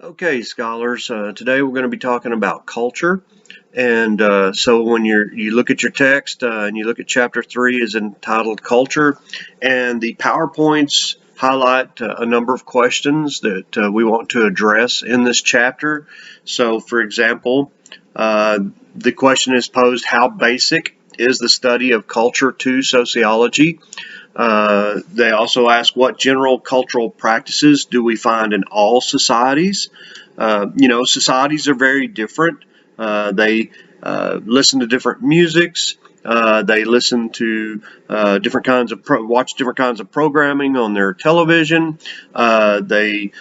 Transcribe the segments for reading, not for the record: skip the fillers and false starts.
Okay, scholars, today we're going to be talking about culture. And so when you look at your text and you look at chapter 3 is entitled Culture, and the PowerPoints highlight a number of questions that we want to address in this chapter. So, for example, the question is posed, how basic is the study of culture to sociology? They also ask, what general cultural practices do we find in all societies? Societies are very different. They listen to different musics. They listen to different kinds of watch different kinds of programming on their television. They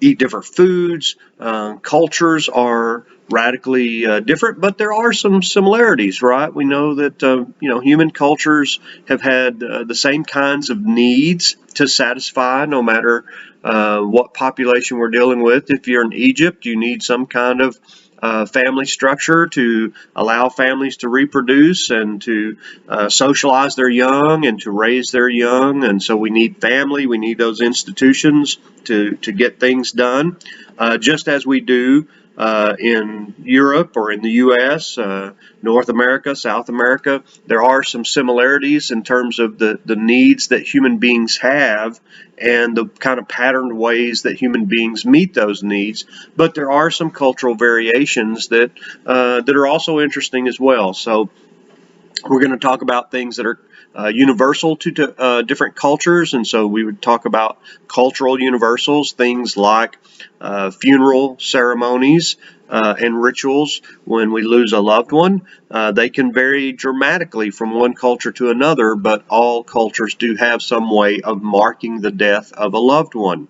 eat different foods. Cultures are radically different, but there are some similarities, right? We know that human cultures have had the same kinds of needs to satisfy, no matter what population we're dealing with. If you're in Egypt, you need some kind of family structure to allow families to reproduce and to socialize their young and to raise their young. And so we need family, we need those institutions to get things done, just as we do in Europe or in the U.S., North America, South America. There are some similarities in terms of the needs that human beings have and the kind of patterned ways that human beings meet those needs. But there are some cultural variations that are also interesting as well. So we're going to talk about things that are universal to different cultures, and so we would talk about cultural universals, things like funeral ceremonies and rituals when we lose a loved one. They can vary dramatically from one culture to another, but all cultures do have some way of marking the death of a loved one.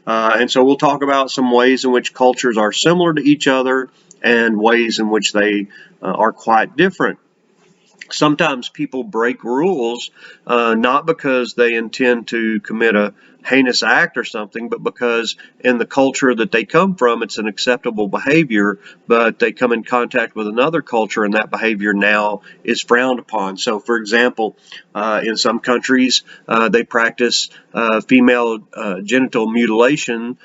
And so we'll talk about some ways in which cultures are similar to each other and ways in which they are quite different. Sometimes people break rules, not because they intend to commit a heinous act or something, but because in the culture that they come from, it's an acceptable behavior, but they come in contact with another culture and that behavior now is frowned upon. So, for example, in some countries, they practice female genital mutilation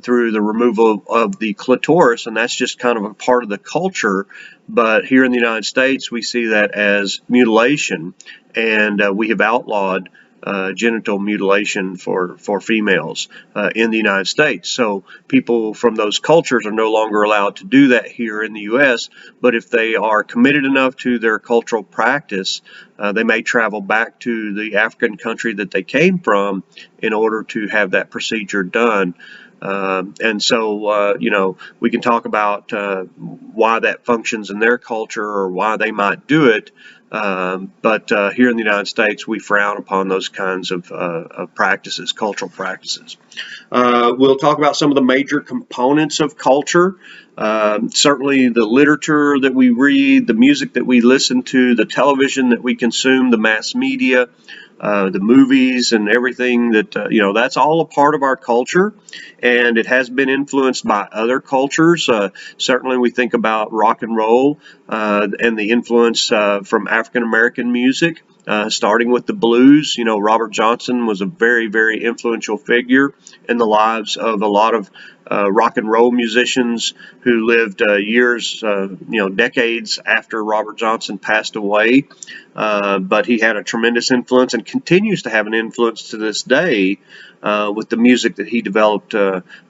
through the removal of the clitoris, and that's just kind of a part of the culture. But here in the United States, we see that as mutilation, and we have outlawed genital mutilation for females in the United States. So people from those cultures are no longer allowed to do that here in the U.S., but if they are committed enough to their cultural practice, they may travel back to the African country that they came from in order to have that procedure done. And so, we can talk about why that functions in their culture or why they might do it. But here in the United States, we frown upon those kinds of practices, cultural practices. We'll talk about some of the major components of culture. Certainly the literature that we read, the music that we listen to, the television that we consume, the mass media, the movies and everything that's all a part of our culture, and it has been influenced by other cultures. Certainly we think about rock and roll and the influence from African American music. Starting with the blues, Robert Johnson was a very, very influential figure in the lives of a lot of rock and roll musicians who lived years, decades after Robert Johnson passed away. But he had a tremendous influence and continues to have an influence to this day with the music that he developed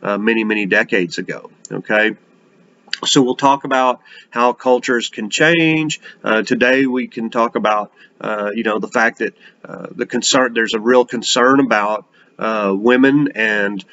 many, many decades ago. Okay. So we'll talk about how cultures can change. Today we can talk about, the fact that there's a real concern about women and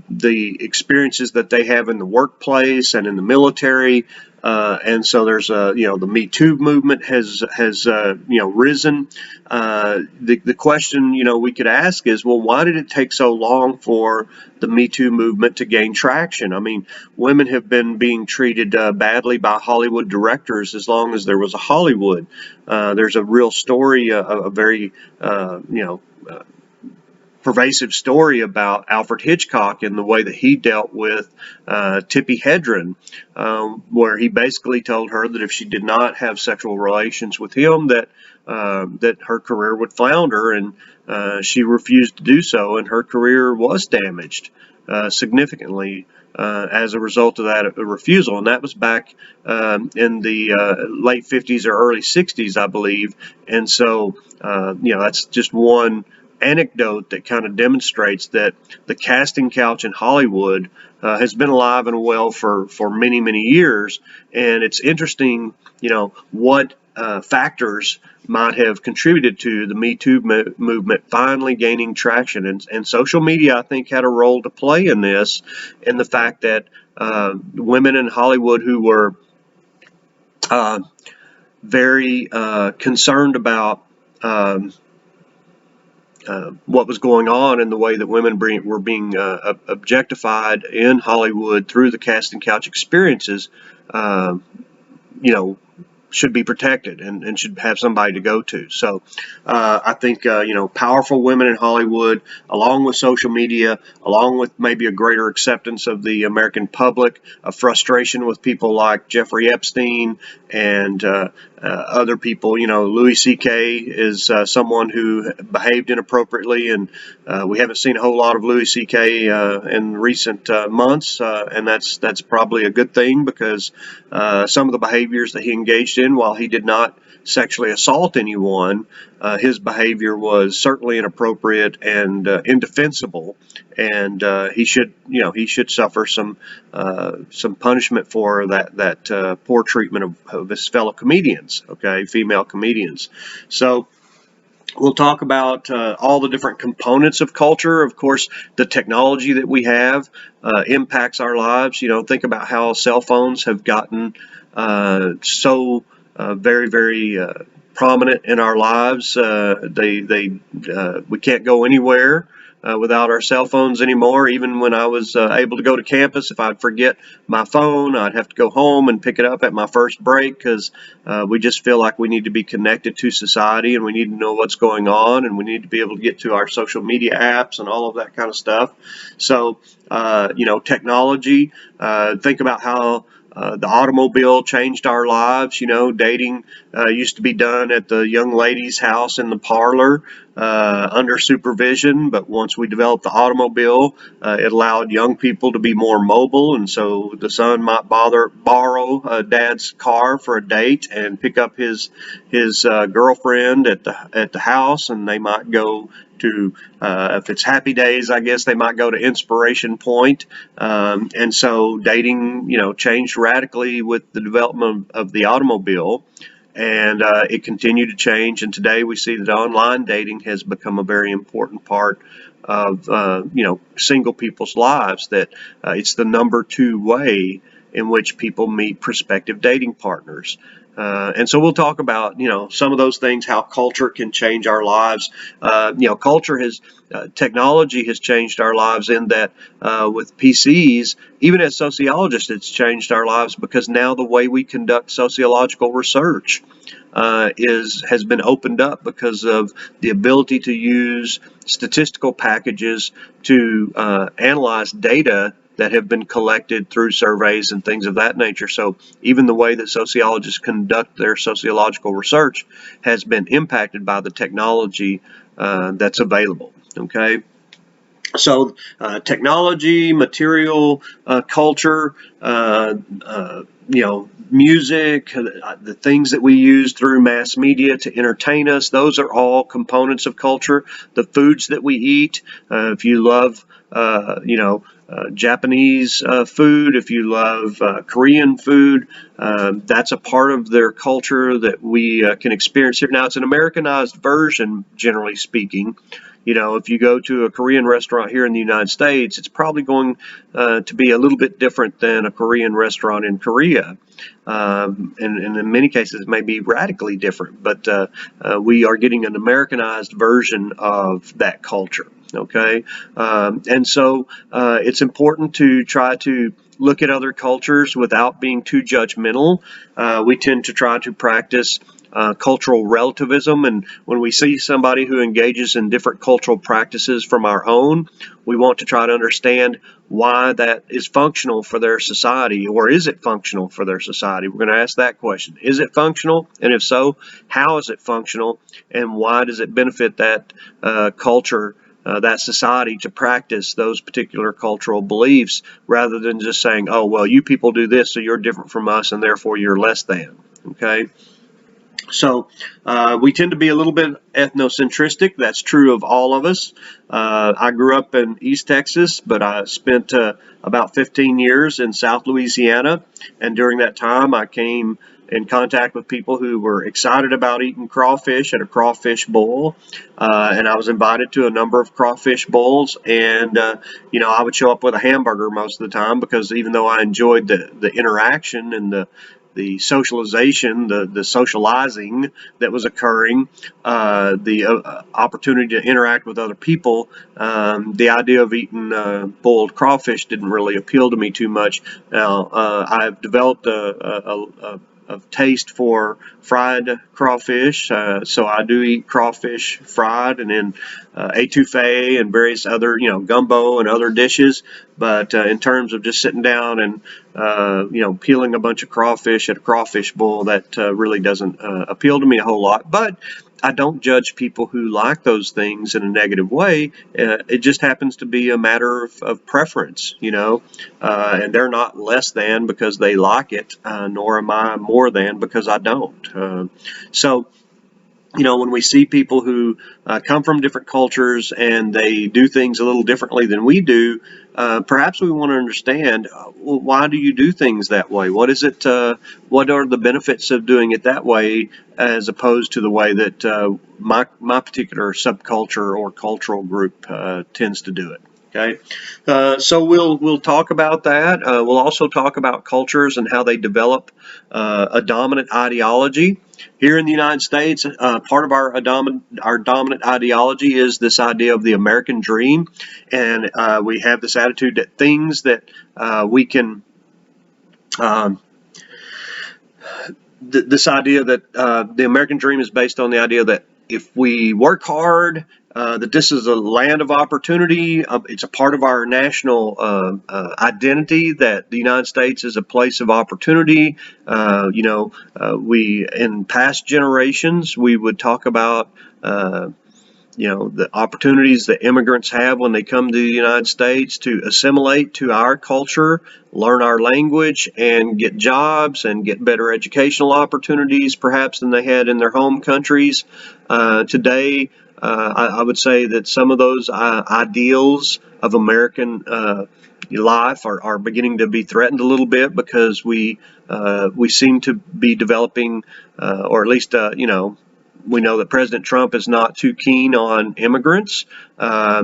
the experiences that they have in the workplace and in the military. And so there's the Me Too movement has risen. The question we could ask is, well, why did it take so long for the Me Too movement to gain traction? I mean, women have been being treated badly by Hollywood directors as long as there was a Hollywood. There's a real story, a very pervasive story about Alfred Hitchcock and the way that he dealt with Tippi Hedren, where he basically told her that if she did not have sexual relations with him, that her career would flounder, and she refused to do so, and her career was damaged. significantly as a result of that refusal. And that was back in the late 50s or early 60s, I believe. And so, that's just one anecdote that kind of demonstrates that the casting couch in Hollywood has been alive and well for many, many years. And it's interesting, what factors might have contributed to the Me Too movement finally gaining traction. And social media, I think, had a role to play in this, in the fact that women in Hollywood who were very concerned about what was going on in the way that women were being objectified in Hollywood through the casting couch experiences, should be protected and should have somebody to go to. So I think, powerful women in Hollywood, along with social media, along with maybe a greater acceptance of the American public, a frustration with people like Jeffrey Epstein and other people. Louis C.K. is someone who behaved inappropriately, and we haven't seen a whole lot of Louis C.K. In recent months, and that's probably a good thing, because some of the behaviors that he engaged in, while he did not sexually assault anyone, his behavior was certainly inappropriate and indefensible, and he should suffer some punishment for that poor treatment of his fellow comedians, female comedians. So we'll talk about all the different components of culture. Of course, the technology that we have impacts our lives. Think about how cell phones have gotten so very, very prominent in our lives. We can't go anywhere without our cell phones anymore. Even when I was able to go to campus, if I'd forget my phone, I'd have to go home and pick it up at my first break, because we just feel like we need to be connected to society, and we need to know what's going on, and we need to be able to get to our social media apps and all of that kind of stuff. So, technology, think about how the automobile changed our lives. Dating used to be done at the young lady's house in the parlor under supervision, but once we developed the automobile, it allowed young people to be more mobile, and so the son might borrow dad's car for a date and pick up his girlfriend at the house, and they might go to, if it's Happy Days, I guess they might go to Inspiration Point. And so dating, changed radically with the development of the automobile, and it continued to change. And today we see that online dating has become a very important part of, single people's lives, that it's the number 2 way in which people meet prospective dating partners. And so we'll talk about, some of those things, how culture can change our lives. Technology has changed our lives in that with PCs, even as sociologists, it's changed our lives, because now the way we conduct sociological research has been opened up because of the ability to use statistical packages to analyze data that have been collected through surveys and things of that nature. So even the way that sociologists conduct their sociological research has been impacted by the technology that's available. Okay. So technology, material, culture, music, the things that we use through mass media to entertain us, those are all components of culture. The foods that we eat, if you love, Japanese food, if you love Korean food, that's a part of their culture that we can experience here. Now, it's an Americanized version, generally speaking. If you go to a Korean restaurant here in the United States, it's probably going to be a little bit different than a Korean restaurant in Korea. And in many cases, it may be radically different, but we are getting an Americanized version of that culture. Okay. And so it's important to try to look at other cultures without being too judgmental. We tend to try to practice cultural relativism, and when we see somebody who engages in different cultural practices from our own, we want to try to understand why that is functional for their society, or is it functional for their society? We're going to ask that question. Is it functional? And if so, how is it functional? And why does it benefit that culture that society to practice those particular cultural beliefs, rather than just saying, oh, well, you people do this, so you're different from us, and therefore you're less than. Okay. So we tend to be a little bit ethnocentristic. That's true of all of us. I grew up in East Texas, but I spent about 15 years in South Louisiana. And during that time, I came in contact with people who were excited about eating crawfish at a crawfish bowl. And I was invited to a number of crawfish bowls. And, I would show up with a hamburger most of the time, because even though I enjoyed the interaction and the socialization, the socializing that was occurring, the opportunity to interact with other people, the idea of eating boiled crawfish didn't really appeal to me too much. Now, I've developed a taste for fried crawfish, so I do eat crawfish fried, and then etouffee and various other, gumbo and other dishes. But in terms of just sitting down and peeling a bunch of crawfish at a crawfish bowl, that really doesn't appeal to me a whole lot. But I don't judge people who like those things in a negative way. It just happens to be a matter of preference, and they're not less than because they like it, nor am I more than because I don't. So, when we see people who come from different cultures and they do things a little differently than we do, perhaps we want to understand, well, why do you do things that way? What is it? What are the benefits of doing it that way, as opposed to the way that my particular subculture or cultural group tends to do it? Okay, so we'll talk about that. We'll also talk about cultures and how they develop a dominant ideology. Here in the United States, part of our dominant ideology is this idea of the American dream, and we have this attitude that things that we can. This idea that the American dream is based on the idea that if we work hard, that this is a land of opportunity. It's a part of our national identity that the United States is a place of opportunity. We, in past generations, we would talk about the opportunities that immigrants have when they come to the United States to assimilate to our culture, learn our language, and get jobs and get better educational opportunities perhaps than they had in their home countries. Today, I would say that some of those ideals of American life are beginning to be threatened a little bit, because we seem to be developing, or at least we know that President Trump is not too keen on immigrants, I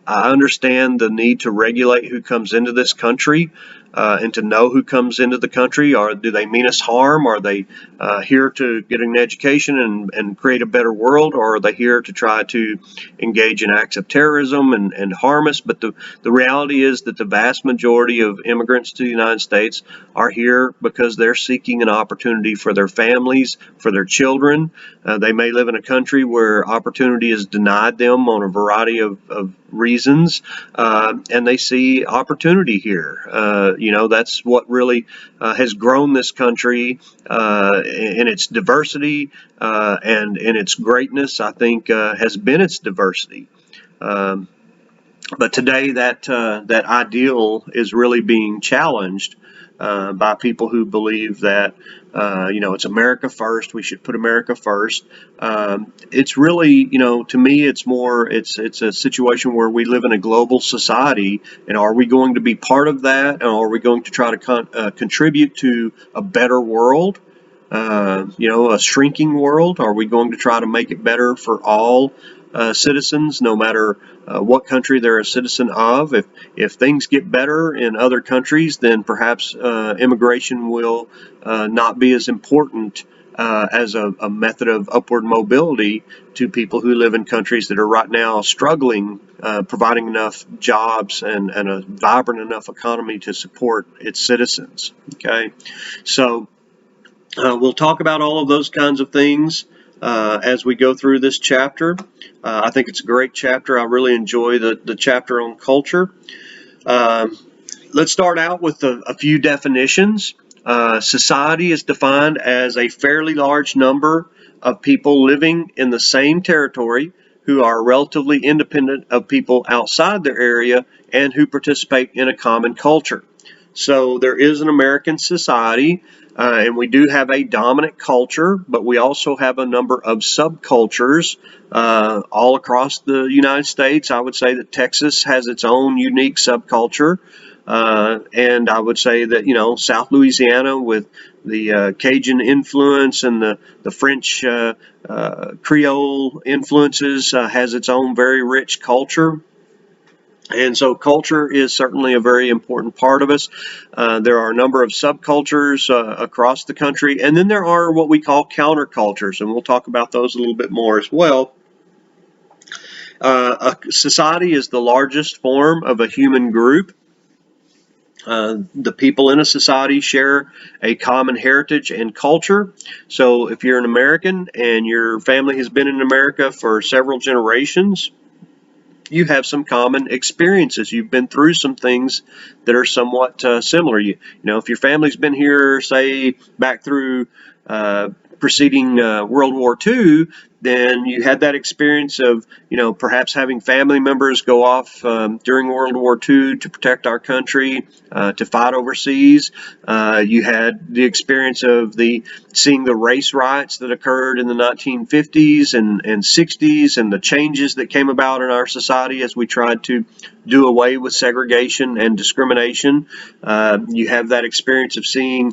understand the need to regulate who comes into this country, and to know who comes into the country. Or do they mean us harm? Are they here to get an education and create a better world? Or are they here to try to engage in acts of terrorism and harm us? But the reality is that the vast majority of immigrants to the United States are here because they're seeking an opportunity for their families, for their children. They may live in a country where opportunity is denied them on a variety of reasons, and they see opportunity here. That's what really has grown this country in its diversity, and in its greatness, I think, has been its diversity. But today, that ideal is really being challenged by people who believe that it's America first. We should put America first. It's really, to me, it's a situation where we live in a global society, and are we going to be part of that, and are we going to try to contribute to a better world? A shrinking world? Are we going to try to make it better for all citizens, no matter what country they're a citizen of? If things get better in other countries, then perhaps immigration will not be as important as a method of upward mobility to people who live in countries that are right now struggling, providing enough jobs and a vibrant enough economy to support its citizens. Okay, so we'll talk about all of those kinds of things as we go through this chapter. I think it's a great chapter. I really enjoy the chapter on culture. Let's start out with a few definitions. Society is defined as a fairly large number of people living in the same territory who are relatively independent of people outside their area and who participate in a common culture. So there is an American society, and we do have a dominant culture, but we also have a number of subcultures all across the United States. I would say that Texas has its own unique subculture. And I would say that, South Louisiana with the Cajun influence and the French Creole influences has its own very rich culture. And so culture is certainly a very important part of us. There are a number of subcultures across the country, and then there are what we call countercultures, and we'll talk about those a little bit more as well. A society is the largest form of a human group. The people in a society share a common heritage and culture. So if you're an American and your family has been in America for several generations, you have some common experiences. You've been through some things that are somewhat similar. If your family's been here, say back through preceding World War II, then you had that experience of, perhaps having family members go off during World War II to protect our country, to fight overseas. You had the experience of seeing the race riots that occurred in the 1950s and 60s, and the changes that came about in our society as we tried to do away with segregation and discrimination. You have that experience of seeing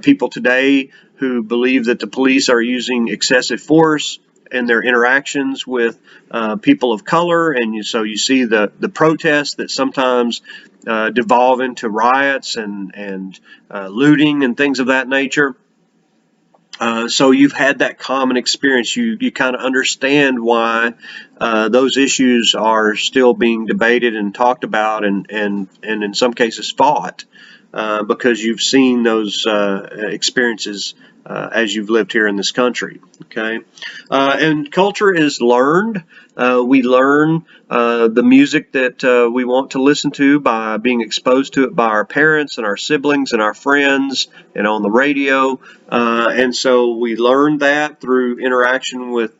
people today who believe that the police are using excessive force in their interactions with people of color, and so you see the protests that sometimes devolve into riots and looting and things of that nature. So you've had that common experience. You kind of understand why those issues are still being debated and talked about, and in some cases fought, because you've seen those experiences as you've lived here in this country. Okay, and culture is learned. We learn the music that we want to listen to by being exposed to it by our parents and our siblings and our friends and on the radio. And so we learn that through interaction with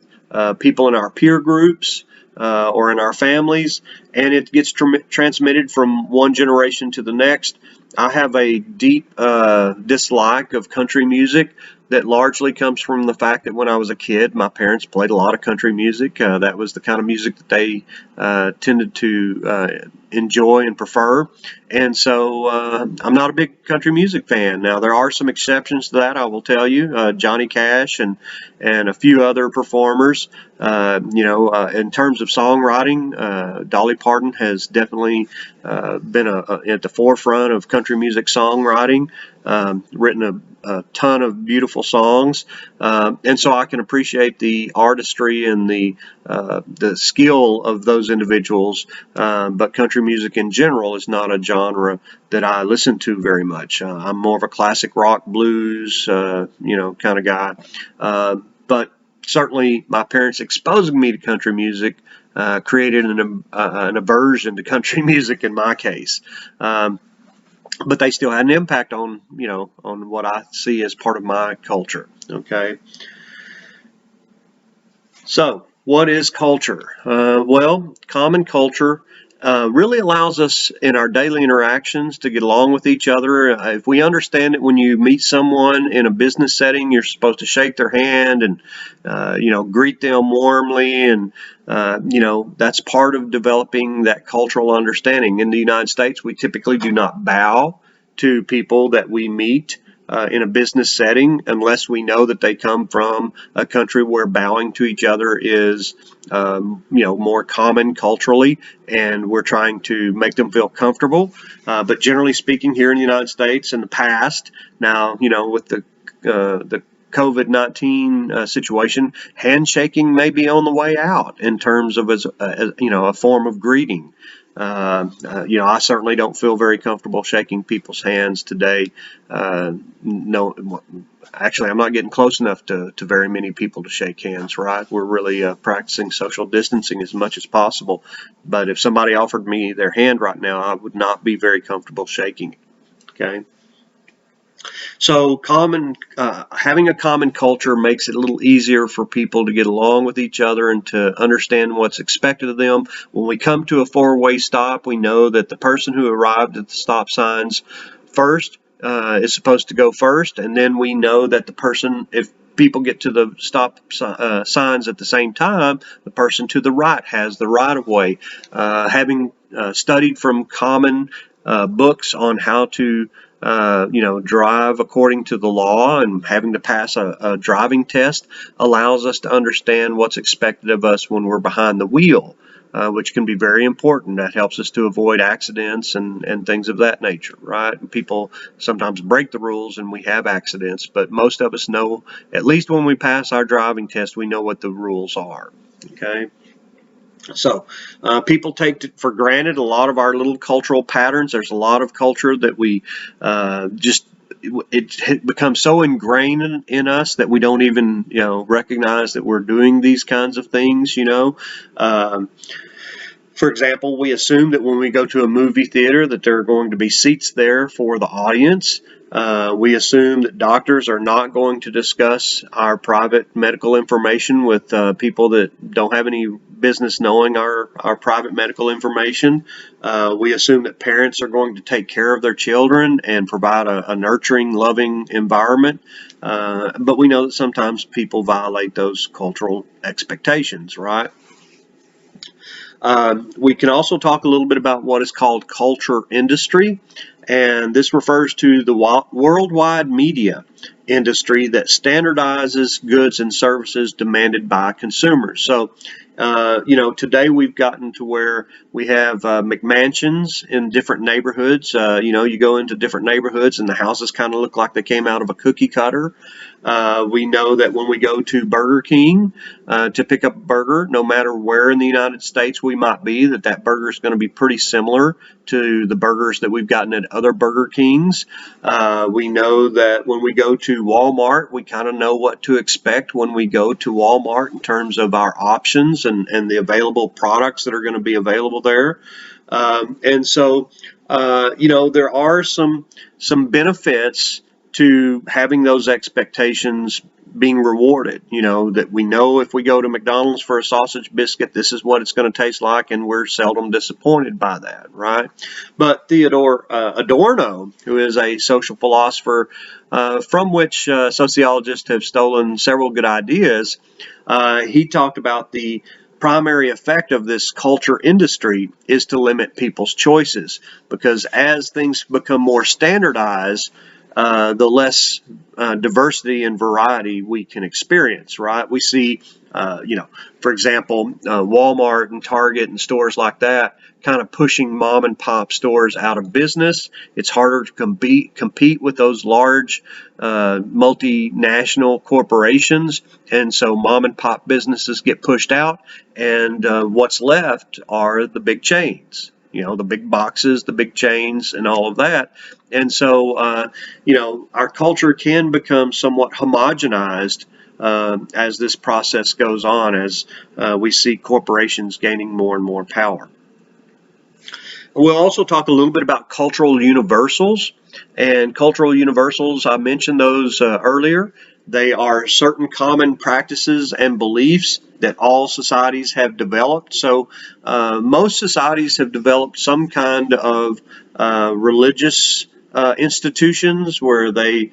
people in our peer groups or in our families, and it gets transmitted from one generation to the next. I have a deep dislike of country music that largely comes from the fact that when I was a kid, my parents played a lot of country music. That was the kind of music that they tended to enjoy and prefer. And so I'm not a big country music fan. Now, there are some exceptions to that, I will tell you. Johnny Cash and a few other performers. In terms of songwriting, Dolly Parton has definitely been at the forefront of country music songwriting, written a ton of beautiful songs, and so I can appreciate the artistry and the skill of those individuals. But country music in general is not a genre that I listen to very much. I'm more of a classic rock, blues, kind of guy. But certainly, my parents exposing me to country music created an aversion to country music in my case. But they still had an impact on what I see as part of my culture. Okay. So what is culture? Well, common culture really allows us in our daily interactions to get along with each other. If we understand it, when you meet someone in a business setting, you're supposed to shake their hand and greet them warmly, and that's part of developing that cultural understanding. In the United States, we typically do not bow to people that we meet in a business setting unless we know that they come from a country where bowing to each other is more common culturally, and we're trying to make them feel comfortable. But generally speaking, here in the United States, in the past, now with the COVID-19 situation, handshaking may be on the way out in terms of as a form of greeting. I certainly don't feel very comfortable shaking people's hands today. No, actually, I'm not getting close enough to very many people to shake hands, right? We're really practicing social distancing as much as possible. But if somebody offered me their hand right now, I would not be very comfortable shaking it. Okay. So having a common culture makes it a little easier for people to get along with each other and to understand what's expected of them. When we come to a four-way stop, we know that the person who arrived at the stop signs first is supposed to go first, and then we know that the person, if people get to the stop signs at the same time, the person to the right has the right of way. Having studied from common books on how to drive according to the law, and having to pass a driving test allows us to understand what's expected of us when we're behind the wheel, which can be very important. That helps us to avoid accidents and things of that nature, right? And people sometimes break the rules and we have accidents, but most of us know, at least when we pass our driving test, we know what the rules are, okay? So people take for granted a lot of our little cultural patterns. There's a lot of culture that we just it becomes so ingrained in us that we don't even recognize that we're doing these kinds of things. For example, we assume that when we go to a movie theater that there are going to be seats there for the audience. We assume that doctors are not going to discuss our private medical information with people that don't have any business knowing our private medical information. We assume that parents are going to take care of their children and provide a nurturing, loving environment. But we know that sometimes people violate those cultural expectations, right? We can also talk a little bit about what is called culture industry, and this refers to the worldwide media industry that standardizes goods and services demanded by consumers. So, today we've gotten to where we have McMansions in different neighborhoods. You go into different neighborhoods and the houses kind of look like they came out of a cookie cutter. We know that when we go to Burger King to pick up a burger, no matter where in the United States we might be, that burger is going to be pretty similar to the burgers that we've gotten at other Burger Kings. We know that when we go to Walmart, we kind of know what to expect when we go to Walmart in terms of our options and the available products that are going to be available there. And so, there are some benefits to having those expectations being rewarded. That we know if we go to McDonald's for a sausage biscuit, this is what it's going to taste like, and we're seldom disappointed by that, right? But Theodore Adorno, who is a social philosopher from which sociologists have stolen several good ideas, he talked about the primary effect of this culture industry is to limit people's choices, because as things become more standardized, the less diversity and variety we can experience, right? We see, for example, Walmart and Target and stores like that kind of pushing mom and pop stores out of business. It's harder to compete with those large multinational corporations, and so mom and pop businesses get pushed out, and what's left are the big chains. The big boxes, the big chains, and all of that. And so, our culture can become somewhat homogenized as this process goes on, as we see corporations gaining more and more power. We'll also talk a little bit about cultural universals. And cultural universals, I mentioned those earlier. They are certain common practices and beliefs that all societies have developed. So most societies have developed some kind of religious institutions where they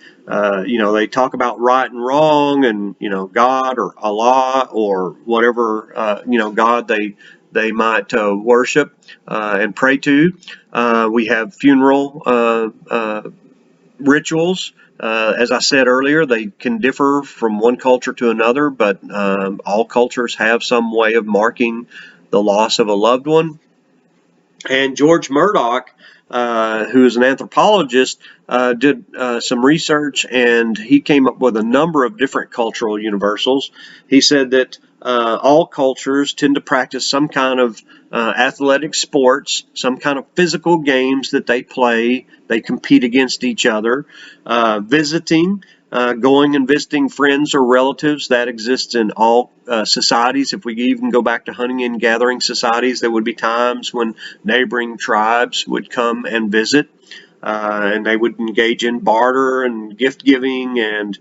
talk about right and wrong, and God or Allah or whatever God they might worship and pray to. We have funeral rituals. As I said earlier, they can differ from one culture to another, but all cultures have some way of marking the loss of a loved one. And George Murdoch, who is an anthropologist, did some research, and he came up with a number of different cultural universals. He said that all cultures tend to practice some kind of athletic sports, some kind of physical games that they play. They compete against each other. Visiting, going and visiting friends or relatives, that exists in all societies. If we even go back to hunting and gathering societies, there would be times when neighboring tribes would come and visit. and they would engage in barter and gift giving and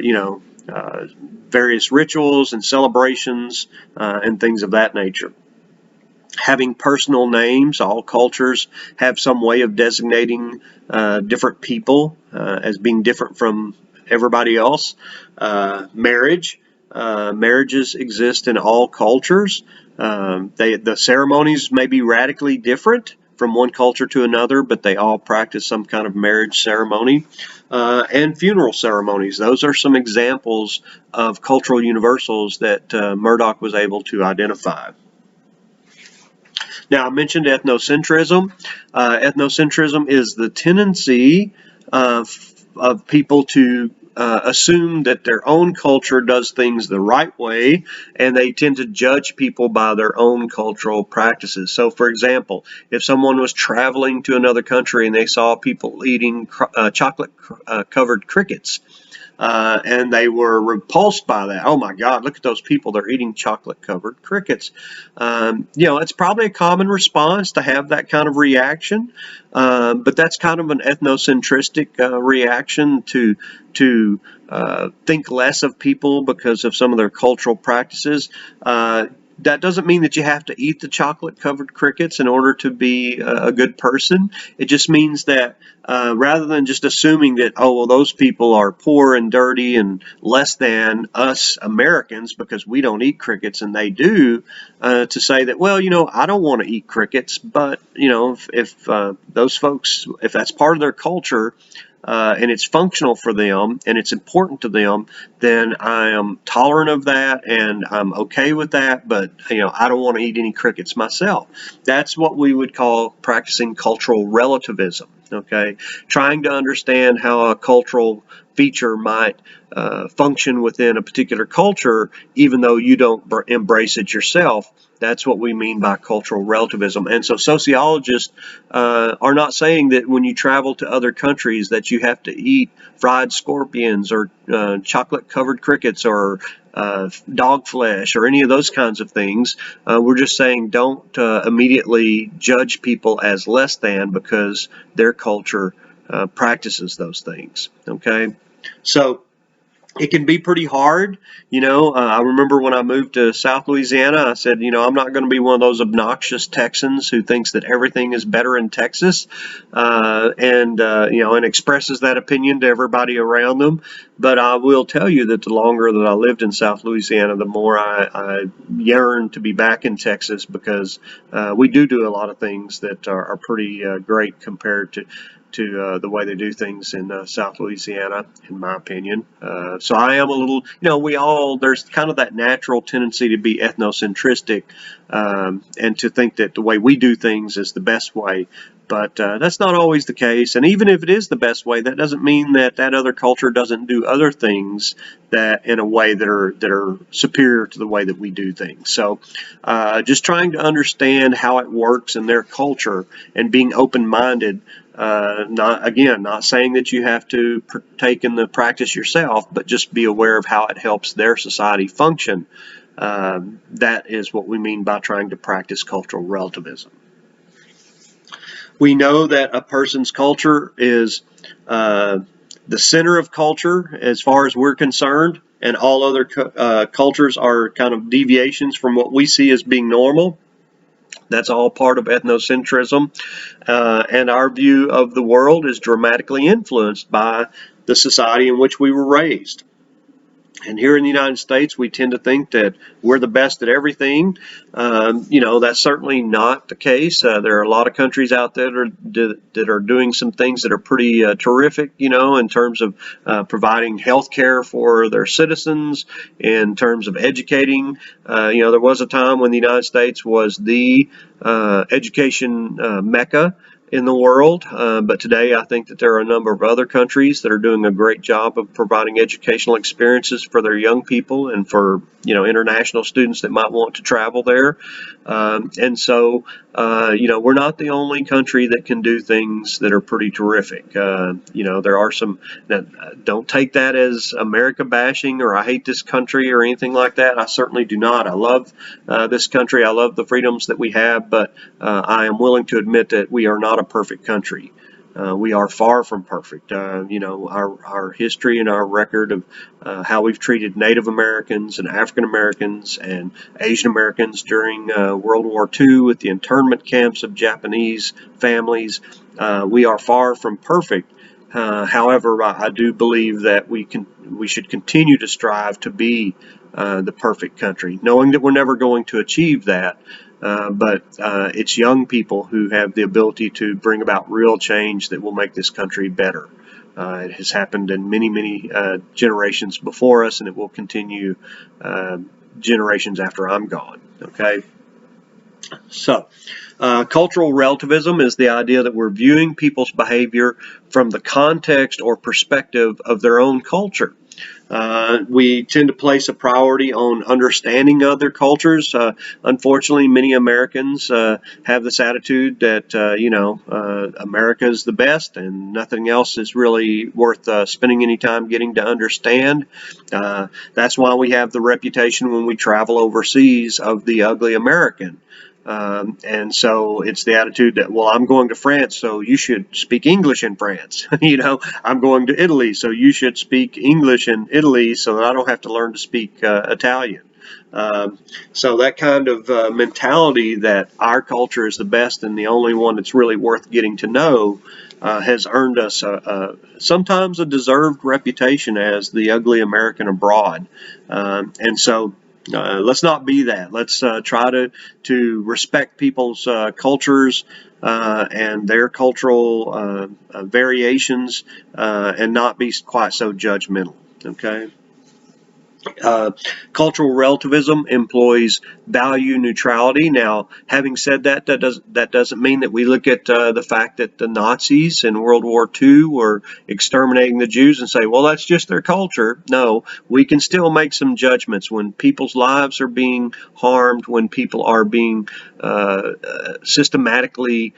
you know, various rituals and celebrations and things of that nature. Having personal names, all cultures have some way of designating different people as being different from everybody else. Marriages exist in all cultures. The ceremonies may be radically different from one culture to another, but they all practice some kind of marriage ceremony. And funeral ceremonies. Those are some examples of cultural universals that Murdoch was able to identify. Now, I mentioned ethnocentrism. Ethnocentrism is the tendency of people to assume that their own culture does things the right way, and they tend to judge people by their own cultural practices. So, for example, if someone was traveling to another country and they saw people eating chocolate covered crickets, and they were repulsed by that. Oh my God, look at those people. They're eating chocolate covered crickets. You know, it's probably a common response to have that kind of reaction, but that's kind of an ethnocentristic reaction to think less of people because of some of their cultural practices. That doesn't mean that you have to eat the chocolate covered crickets in order to be a good person. It just means that rather than just assuming that, oh, well, those people are poor and dirty and less than us Americans because we don't eat crickets and they do, to say that, well, you know, I don't want to eat crickets, but, you know, if those folks, if that's part of their culture, and it's functional for them and it's important to them, then I am tolerant of that and I'm okay with that, but you know, I don't want to eat any crickets myself. That's what we would call practicing cultural relativism, okay? Trying to understand how a cultural feature might function within a particular culture, even though you don't embrace it yourself. That's what we mean by cultural relativism. And so sociologists are not saying that when you travel to other countries that you have to eat fried scorpions or chocolate covered crickets or dog flesh or any of those kinds of things. We're just saying don't immediately judge people as less than because their culture practices those things. Okay, so it can be pretty hard. You know, I remember when I moved to South Louisiana, I said, you know, I'm not going to be one of those obnoxious Texans who thinks that everything is better in Texas, you know, and expresses that opinion to everybody around them. But I will tell you that the longer that I lived in South Louisiana, the more I yearn to be back in Texas because we do a lot of things that are pretty great compared to the way they do things in South Louisiana, in my opinion. So I am a little, you know, there's kind of that natural tendency to be ethnocentristic and to think that the way we do things is the best way. But that's not always the case. And even if it is the best way, that doesn't mean that that other culture doesn't do other things that in a way that are superior to the way that we do things. So just trying to understand how it works in their culture and being open-minded. Not saying that you have to partake in the practice yourself, but just be aware of how it helps their society function. That is what we mean by trying to practice cultural relativism. We know that a person's culture is the center of culture as far as we're concerned, and all other cultures are kind of deviations from what we see as being normal. That's all part of ethnocentrism, and our view of the world is dramatically influenced by the society in which we were raised. And here in the United States, we tend to think that we're the best at everything. You know, that's certainly not the case. There are a lot of countries out there that are doing some things that are pretty terrific, you know, in terms of providing health care for their citizens, in terms of educating. You know, there was a time when the United States was the education mecca in the world, but today I think that there are a number of other countries that are doing a great job of providing educational experiences for their young people and for, you know, international students that might want to travel there. And so, you know, we're not the only country that can do things that are pretty terrific. You know, there are some that don't take that as America bashing or I hate this country or anything like that. I certainly do not. I love this country. I love the freedoms that we have, but I am willing to admit that we are not a perfect country. We are far from perfect. Our history and our record of how we've treated Native Americans and African Americans and Asian Americans during World War II with the internment camps of Japanese families. We are far from perfect. However, I do believe that we should continue to strive to be the perfect country, knowing that we're never going to achieve that. But it's young people who have the ability to bring about real change that will make this country better. It has happened in many, many generations before us, and it will continue generations after I'm gone. Okay. So, cultural relativism is the idea that we're viewing people's behavior from the context or perspective of their own culture. We tend to place a priority on understanding other cultures. Unfortunately, many Americans have this attitude that, America is the best and nothing else is really worth spending any time getting to understand. That's why we have the reputation when we travel overseas of the ugly American. And so it's the attitude that, well, I'm going to France, so you should speak English in France. I'm going to Italy, so you should speak English in Italy so that I don't have to learn to speak Italian. So that kind of mentality that our culture is the best and the only one that's really worth getting to know has earned us sometimes a deserved reputation as the ugly American abroad. And so let's not be that. Let's try to respect people's cultures and their cultural variations and not be quite so judgmental. Okay. Cultural relativism employs value neutrality. Now, having said that, that doesn't mean that we look at the fact that the Nazis in World War II were exterminating the Jews and say, well, that's just their culture. No, we can still make some judgments when people's lives are being harmed, when people are being systematically,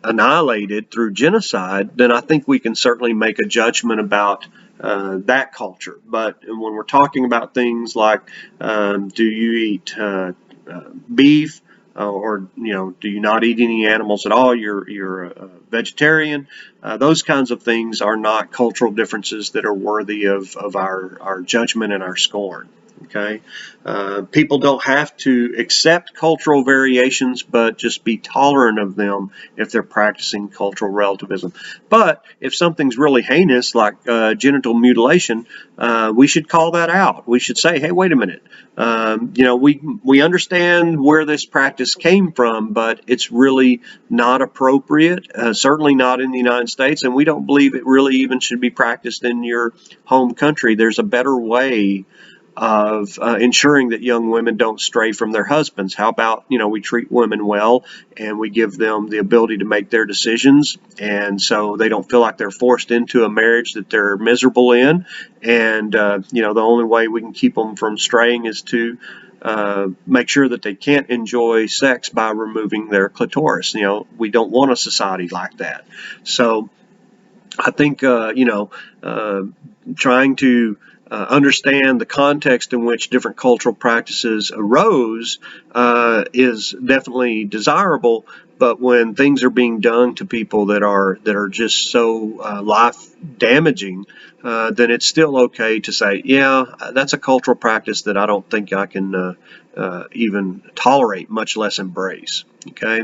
annihilated through genocide. Then I think we can certainly make a judgment about that culture. But when we're talking about things like, do you eat beef, or do you not eat any animals at all? You're a vegetarian. Those kinds of things are not cultural differences that are worthy of our judgment and our scorn. Okay, people don't have to accept cultural variations, but just be tolerant of them if they're practicing cultural relativism. But if something's really heinous, like genital mutilation, we should call that out. We should say, hey, wait a minute. We understand where this practice came from, but it's really not appropriate, certainly not in the United States, and we don't believe it really even should be practiced in your home country. There's a better way of ensuring that young women don't stray from their husbands. How about, we treat women well and we give them the ability to make their decisions, and so they don't feel like they're forced into a marriage that they're miserable in. And, the only way we can keep them from straying is to make sure that they can't enjoy sex by removing their clitoris. We don't want a society like that. So I think, trying to understand the context in which different cultural practices arose is definitely desirable. But when things are being done to people that are just so life damaging, then it's still okay to say, yeah, that's a cultural practice that I don't think I can even tolerate, much less embrace. Okay,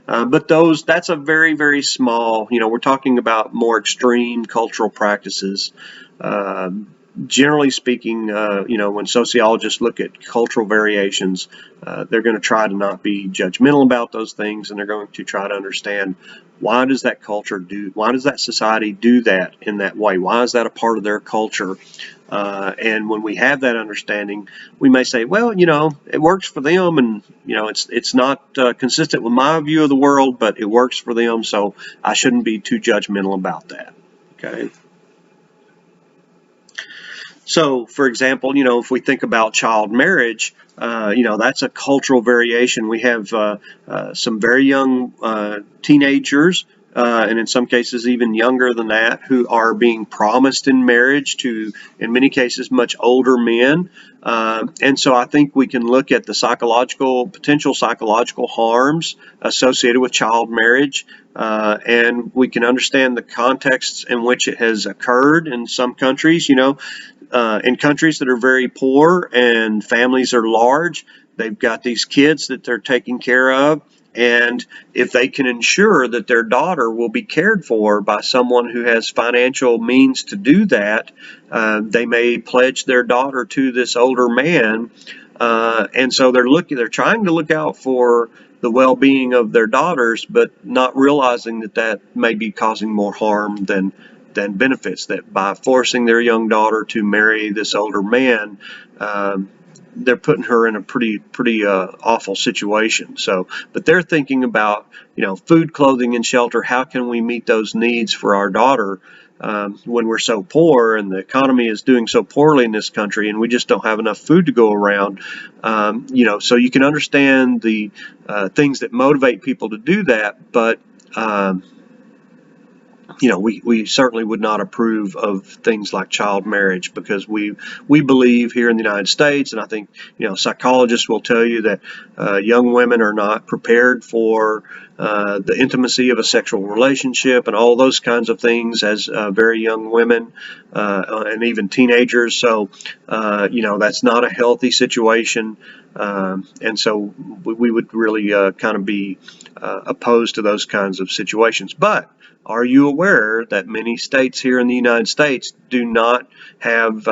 but that's a very, very small. We're talking about more extreme cultural practices. Generally speaking, when sociologists look at cultural variations, they're going to try to not be judgmental about those things, and they're going to try to understand, why does that society do that in that way? Why is that a part of their culture? And when we have that understanding, we may say, well, it works for them, and it's not consistent with my view of the world, but it works for them, so I shouldn't be too judgmental about that. Okay. So, for example, if we think about child marriage, that's a cultural variation. We have some very young teenagers and in some cases even younger than that, who are being promised in marriage to, in many cases, much older men. And so I think we can look at the potential psychological harms associated with child marriage, and we can understand the contexts in which it has occurred in some countries. In countries that are very poor and families are large, they've got these kids that they're taking care of. And if they can ensure that their daughter will be cared for by someone who has financial means to do that, they may pledge their daughter to this older man. And so they're trying to look out for the well-being of their daughters, but not realizing that that may be causing more harm than benefits. That by forcing their young daughter to marry this older man, they're putting her in a pretty awful situation. So, but they're thinking about, food, clothing, and shelter. How can we meet those needs for our daughter when we're so poor and the economy is doing so poorly in this country, and we just don't have enough food to go around? So you can understand the things that motivate people to do that, but we certainly would not approve of things like child marriage, because we believe here in the United States, and I think psychologists will tell you that young women are not prepared for the intimacy of a sexual relationship and all those kinds of things as very young women and even teenagers. So that's not a healthy situation, and so we would really kind of be opposed to those kinds of situations. But are you aware that many states here in the United States do not have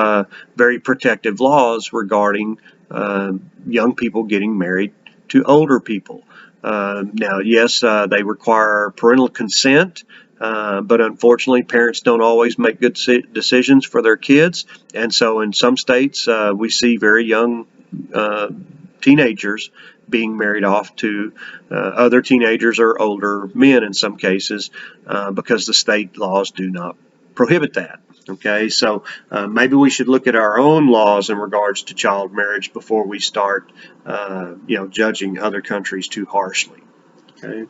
very protective laws regarding young people getting married to older people? Now, yes, they require parental consent, but unfortunately, parents don't always make good decisions for their kids. And so in some states, we see very young teenagers being married off to other teenagers or older men in some cases, because the state laws do not prohibit that. Okay, so maybe we should look at our own laws in regards to child marriage before we start, judging other countries too harshly. Okay.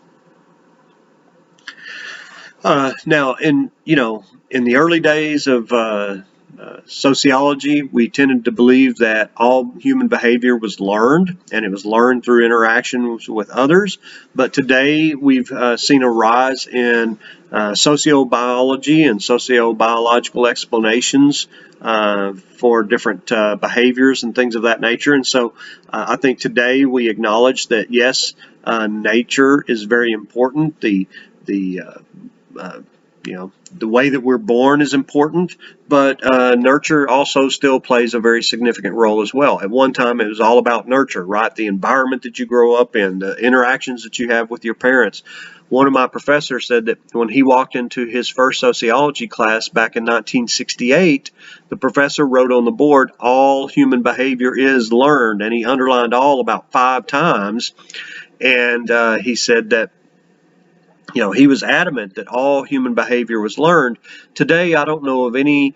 Now, in the early days of sociology, we tended to believe that all human behavior was learned, and it was learned through interactions with others. But today, we've seen a rise in sociobiology and sociobiological explanations for different behaviors and things of that nature. And so I think today we acknowledge that, yes, nature is very important. The way that we're born is important, but nurture also still plays a very significant role as well. At one time, it was all about nurture, right? The environment that you grow up in, the interactions that you have with your parents. One of my professors said that when he walked into his first sociology class back in 1968, the professor wrote on the board, "All human behavior is learned," and he underlined all about 5 times. And he said that he was adamant that all human behavior was learned. Today, I don't know of any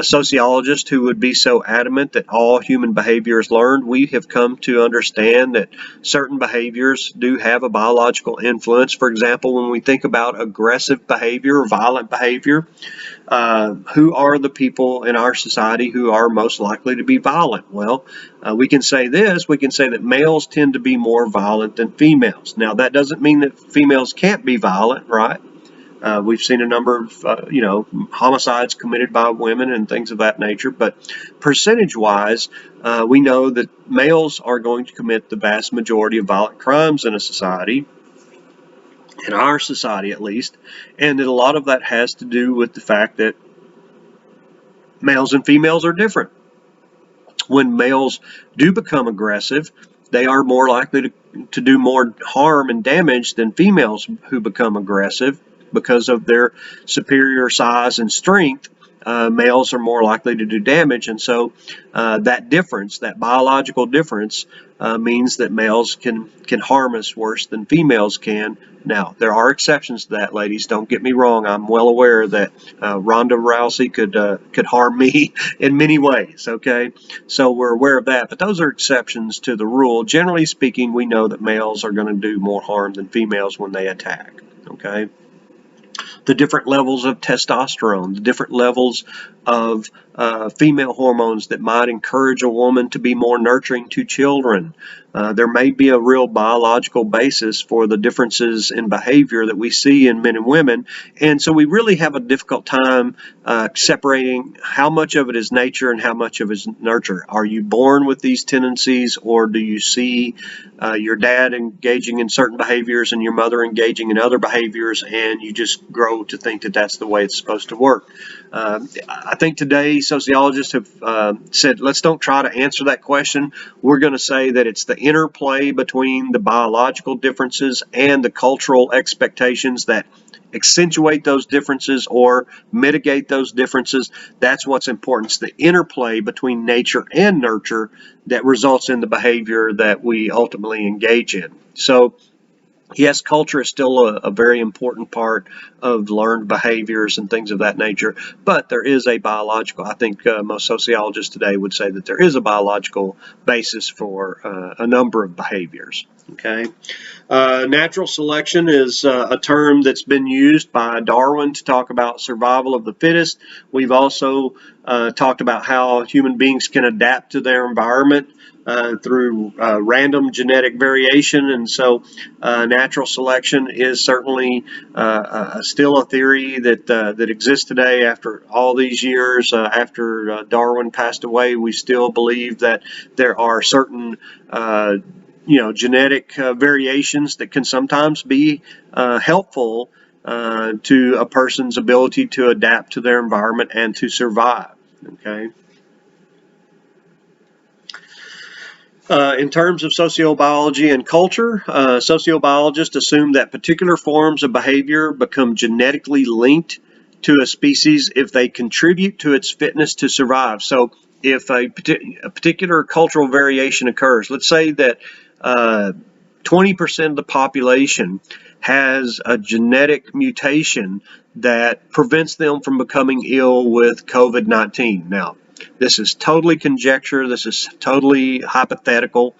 sociologist who would be so adamant that all human behavior is learned. We have come to understand that certain behaviors do have a biological influence. For example, when we think about aggressive behavior or violent behavior, who are the people in our society who are most likely to be violent? Well, we can say that males tend to be more violent than females. Now, that doesn't mean that females can't be violent, right? We've seen a number of, homicides committed by women and things of that nature. But percentage-wise, we know that males are going to commit the vast majority of violent crimes in a society, in our society at least, and that a lot of that has to do with the fact that males and females are different. When males do become aggressive, they are more likely to do more harm and damage than females who become aggressive because of their superior size and strength. Males are more likely to do damage, and so that difference, that biological difference, means that males can harm us worse than females can. Now, there are exceptions to that, ladies. Don't get me wrong. I'm well aware that Ronda Rousey could harm me in many ways. Okay, so we're aware of that, but those are exceptions to the rule. Generally speaking, we know that males are going to do more harm than females when they attack. Okay. the different levels of testosterone, the different levels of female hormones that might encourage a woman to be more nurturing to children. There may be a real biological basis for the differences in behavior that we see in men and women, and so we really have a difficult time separating how much of it is nature and how much of it is nurture. Are you born with these tendencies, or do you see your dad engaging in certain behaviors and your mother engaging in other behaviors, and you just grow to think that that's the way it's supposed to work? I think today sociologists have said, let's don't try to answer that question. We're going to say that it's the interplay between the biological differences and the cultural expectations that accentuate those differences or mitigate those differences. That's what's important. It's the interplay between nature and nurture that results in the behavior that we ultimately engage in. So yes, culture is still a very important part of learned behaviors and things of that nature, but there is a biological, I think most sociologists today would say that there is a biological basis for a number of behaviors. Okay. Natural selection is a term that's been used by Darwin to talk about survival of the fittest. We've also talked about how human beings can adapt to their environment through random genetic variation, and so natural selection is certainly still a theory that exists today after all these years. After Darwin passed away, we still believe that there are certain genetic variations that can sometimes be helpful to a person's ability to adapt to their environment and to survive. Okay. In terms of sociobiology and culture, sociobiologists assume that particular forms of behavior become genetically linked to a species if they contribute to its fitness to survive. So if a particular cultural variation occurs, let's say that 20% of the population has a genetic mutation that prevents them from becoming ill with COVID-19. Now, this is totally conjecture. This is totally hypothetical.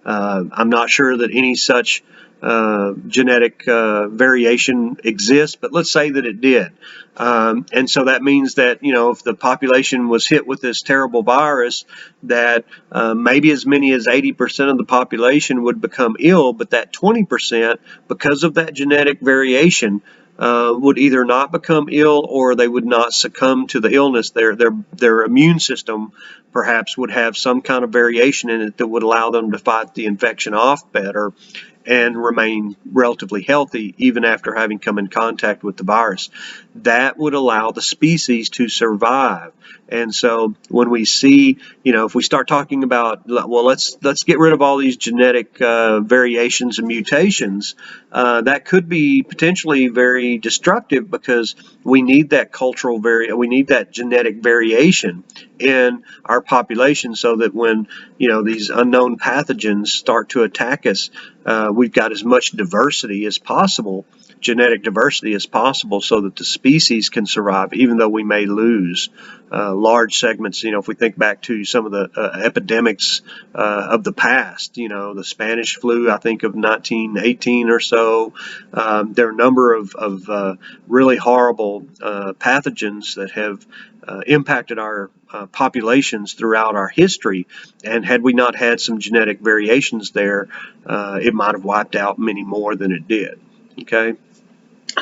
I'm not sure that any such genetic variation exists, but let's say that it did. And so that means that, if the population was hit with this terrible virus, that maybe as many as 80% of the population would become ill, but that 20%, because of that genetic variation, would either not become ill or they would not succumb to the illness. Their immune system perhaps would have some kind of variation in it that would allow them to fight the infection off better and remain relatively healthy even after having come in contact with the virus. That would allow the species to survive. And so when we see, if we start talking about, well, let's get rid of all these genetic variations and mutations, that could be potentially very destructive, because we need that we need that genetic variation in our population, so that when these unknown pathogens start to attack us, we've got as much diversity as possible, genetic diversity as possible, so that the species can survive, even though we may lose large segments. If we think back to some of the epidemics of the past, the Spanish flu, I think of 1918 or so, there are a number of really horrible pathogens that have impacted our populations throughout our history, and had we not had some genetic variations there, it might have wiped out many more than it did. Okay.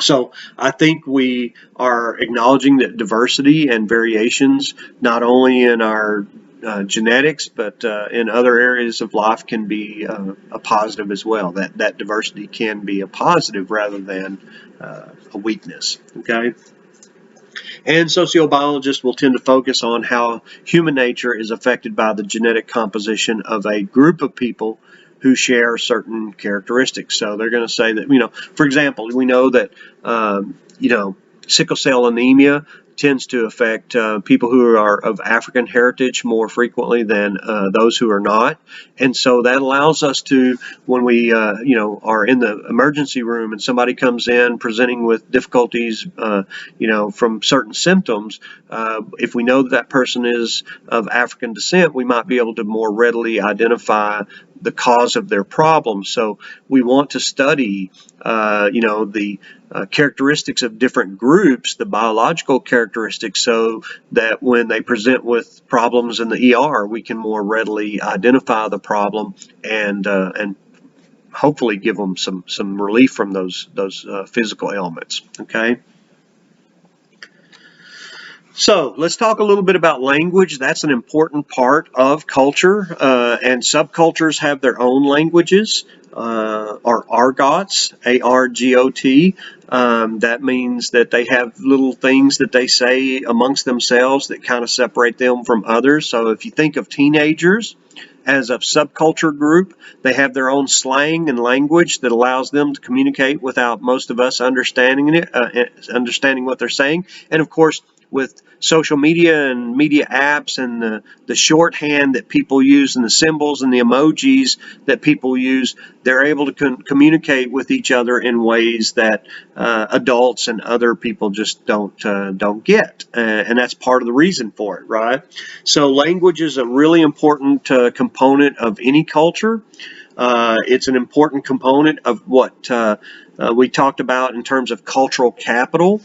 So I think we are acknowledging that diversity and variations, not only in our genetics, but in other areas of life, can be a positive as well. That diversity can be a positive rather than a weakness. Okay. And sociobiologists will tend to focus on how human nature is affected by the genetic composition of a group of people who share certain characteristics. So they're going to say that, for example, we know that, sickle cell anemia tends to affect people who are of African heritage more frequently than those who are not. And so that allows us to, when we, are in the emergency room and somebody comes in presenting with difficulties, from certain symptoms, if we know that person is of African descent, we might be able to more readily identify the cause of their problem. So we want to study, the characteristics of different groups, the biological characteristics, so that when they present with problems in the ER, we can more readily identify the problem and hopefully give them some relief from those physical ailments. Okay. So let's talk a little bit about language. That's an important part of culture, and subcultures have their own languages, or argots, A-R-G-O-T. That means that they have little things that they say amongst themselves that kind of separate them from others. So if you think of teenagers as a subculture group, they have their own slang and language that allows them to communicate without most of us understanding understanding what they're saying. And of course, with social media and media apps and the shorthand that people use and the symbols and the emojis that people use, they're able to communicate with each other in ways that adults and other people just don't get, and that's part of the reason for it, right? So language is a really important component of any culture. It's an important component of what we talked about in terms of cultural capital.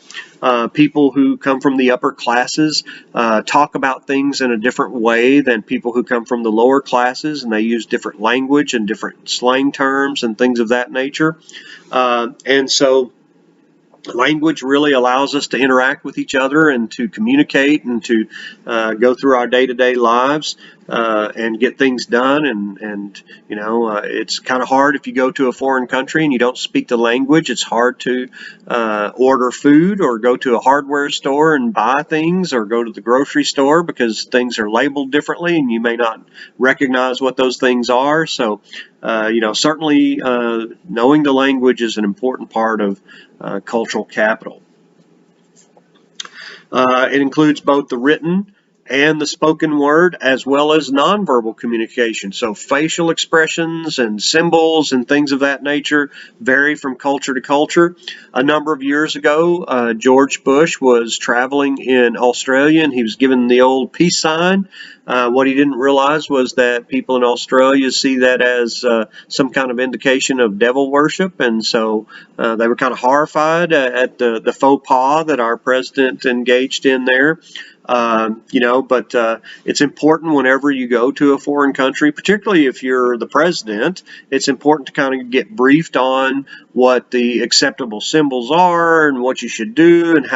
People who come from the upper classes talk about things in a different way than people who come from the lower classes, and they use different language and different slang terms and things of that nature. And so language really allows us to interact with each other and to communicate and to go through our day-to-day lives and get things done. And it's kind of hard if you go to a foreign country and you don't speak the language. It's hard to order food or go to a hardware store and buy things or go to the grocery store because things are labeled differently and you may not recognize what those things are. So certainly knowing the language is an important part of cultural capital. It includes both the written and the spoken word, as well as nonverbal communication. So facial expressions and symbols and things of that nature vary from culture to culture. A number of years ago, George Bush was traveling in Australia and he was given the old peace sign. What he didn't realize was that people in Australia see that as some kind of indication of devil worship, and so they were kind of horrified at the faux pas that our president engaged in there. But it's important whenever you go to a foreign country, particularly if you're the president, it's important to kind of get briefed on what the acceptable symbols are and what you should do and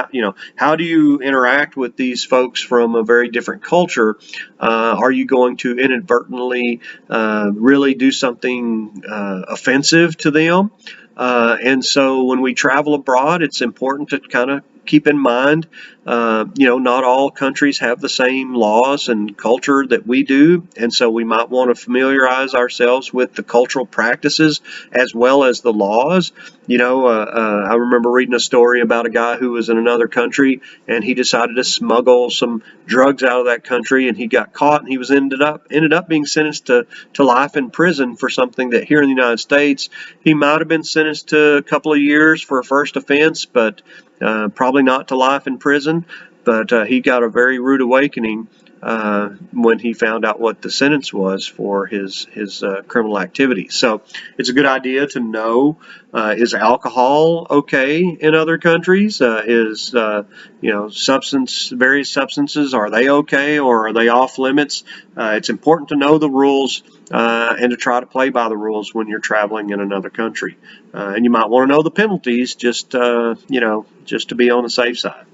how do you interact with these folks from a very different culture. Are you going to inadvertently really do something offensive to them? And so when we travel abroad, it's important to kind of keep in mind, not all countries have the same laws and culture that we do, and so we might want to familiarize ourselves with the cultural practices as well as the laws. I remember reading a story about a guy who was in another country and he decided to smuggle some drugs out of that country, and he got caught, and he was ended up being sentenced to life in prison for something that here in the United States he might have been sentenced to a couple of years for a first offense, but probably not to life in prison. But he got a very rude awakening when he found out what the sentence was for his criminal activity. So it's a good idea to know, is alcohol okay in other countries? Is various substances, are they okay or are they off limits? It's important to know the rules and to try to play by the rules when you're traveling in another country. And you might want to know the penalties just to be on the safe side.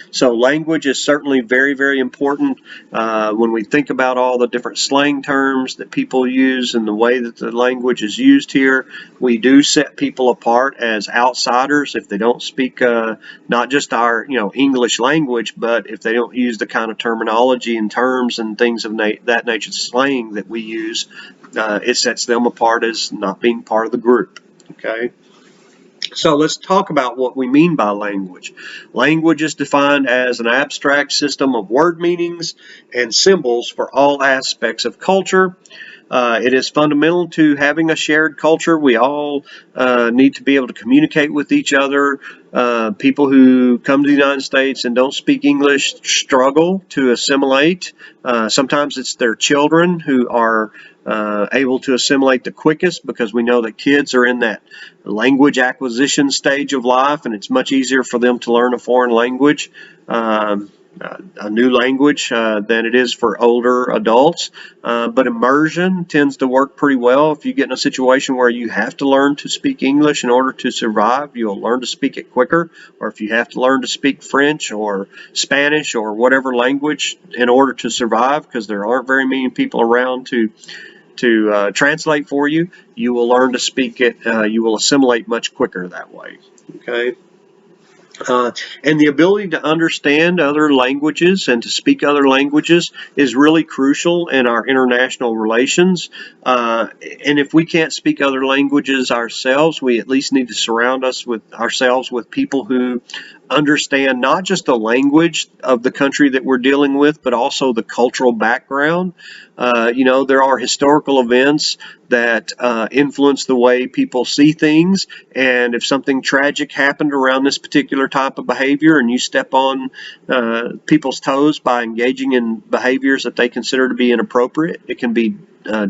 So language is certainly very, very important when we think about all the different slang terms that people use and the way that the language is used here. We do set people apart as outsiders if they don't speak not just our English language, but if they don't use the kind of terminology and terms and things of that nature, slang that we use, it sets them apart as not being part of the group. Okay. So let's talk about what we mean by language. Language is defined as an abstract system of word meanings and symbols for all aspects of culture. It is fundamental to having a shared culture. We all need to be able to communicate with each other. People who come to the United States and don't speak English struggle to assimilate. Sometimes it's their children who are able to assimilate the quickest, because we know that kids are in that language acquisition stage of life, and it's much easier for them to learn a foreign language, a new language, than it is for older adults. But immersion tends to work pretty well. If you get in a situation where you have to learn to speak English in order to survive, you'll learn to speak it quicker. Or if you have to learn to speak French or Spanish or whatever language in order to survive, because there aren't very many people around to translate for you, you will learn to speak it. You will assimilate much quicker that way. Okay. And the ability to understand other languages and to speak other languages is really crucial in our international relations. And if we can't speak other languages ourselves, we at least need to surround ourselves with people who understand not just the language of the country that we're dealing with, but also the cultural background. There are historical events that influence the way people see things. And if something tragic happened around this particular type of behavior and you step on people's toes by engaging in behaviors that they consider to be inappropriate, it can be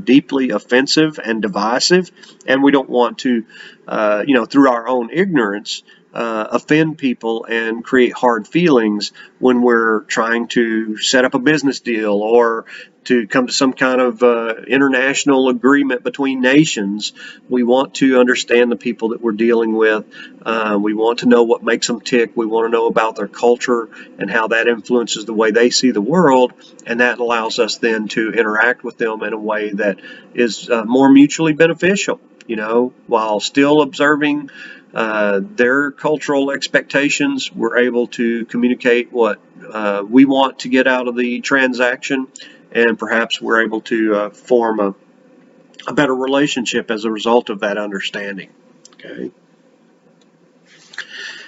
deeply offensive and divisive. And we don't want to, through our own ignorance, offend people and create hard feelings when we're trying to set up a business deal or to come to some kind of international agreement between nations. We want to understand the people that we're dealing with. We want to know what makes them tick. We want to know about their culture and how that influences the way they see the world, and that allows us then to interact with them in a way that is more mutually beneficial, while still observing their cultural expectations. We're able to communicate what we want to get out of the transaction, and perhaps we're able to form a better relationship as a result of that understanding. Okay.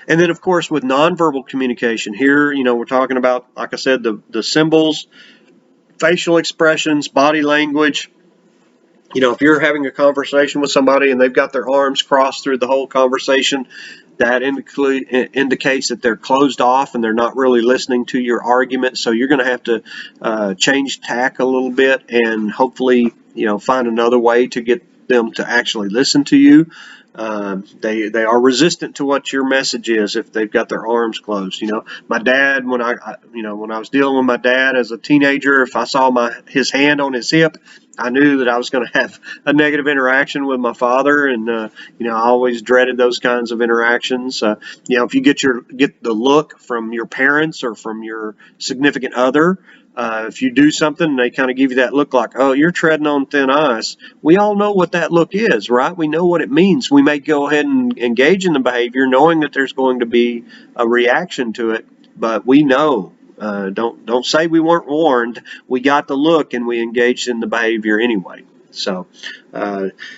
And then, of course, with nonverbal communication, here, we're talking about, like I said, the symbols, facial expressions, body language. If you're having a conversation with somebody and they've got their arms crossed through the whole conversation, that indicates that they're closed off and they're not really listening to your argument. So you're going to have to change tack a little bit and hopefully, find another way to get them to actually listen to you. They are resistant to what your message is if they've got their arms closed. My dad, when I was dealing with my dad as a teenager, if I saw his hand on his hip, I knew that I was going to have a negative interaction with my father, and I always dreaded those kinds of interactions. If you get the look from your parents or from your significant other, if you do something and they kind of give you that look like, oh, you're treading on thin ice, we all know what that look is, right? We know what it means. We may go ahead and engage in the behavior knowing that there's going to be a reaction to it, but we know. Don't say we weren't warned. We got the look and we engaged in the behavior anyway. So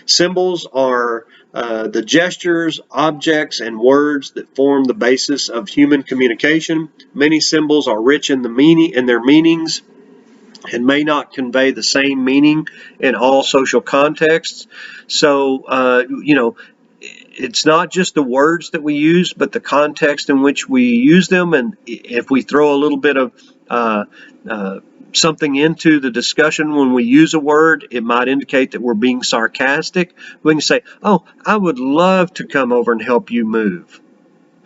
symbols are the gestures, objects, and words that form the basis of human communication. Many symbols are rich in their meanings and may not convey the same meaning in all social contexts. So, it's not just the words that we use, but the context in which we use them. And if we throw a little bit of something into the discussion when we use a word, it might indicate that we're being sarcastic. We can say, oh, I would love to come over and help you move.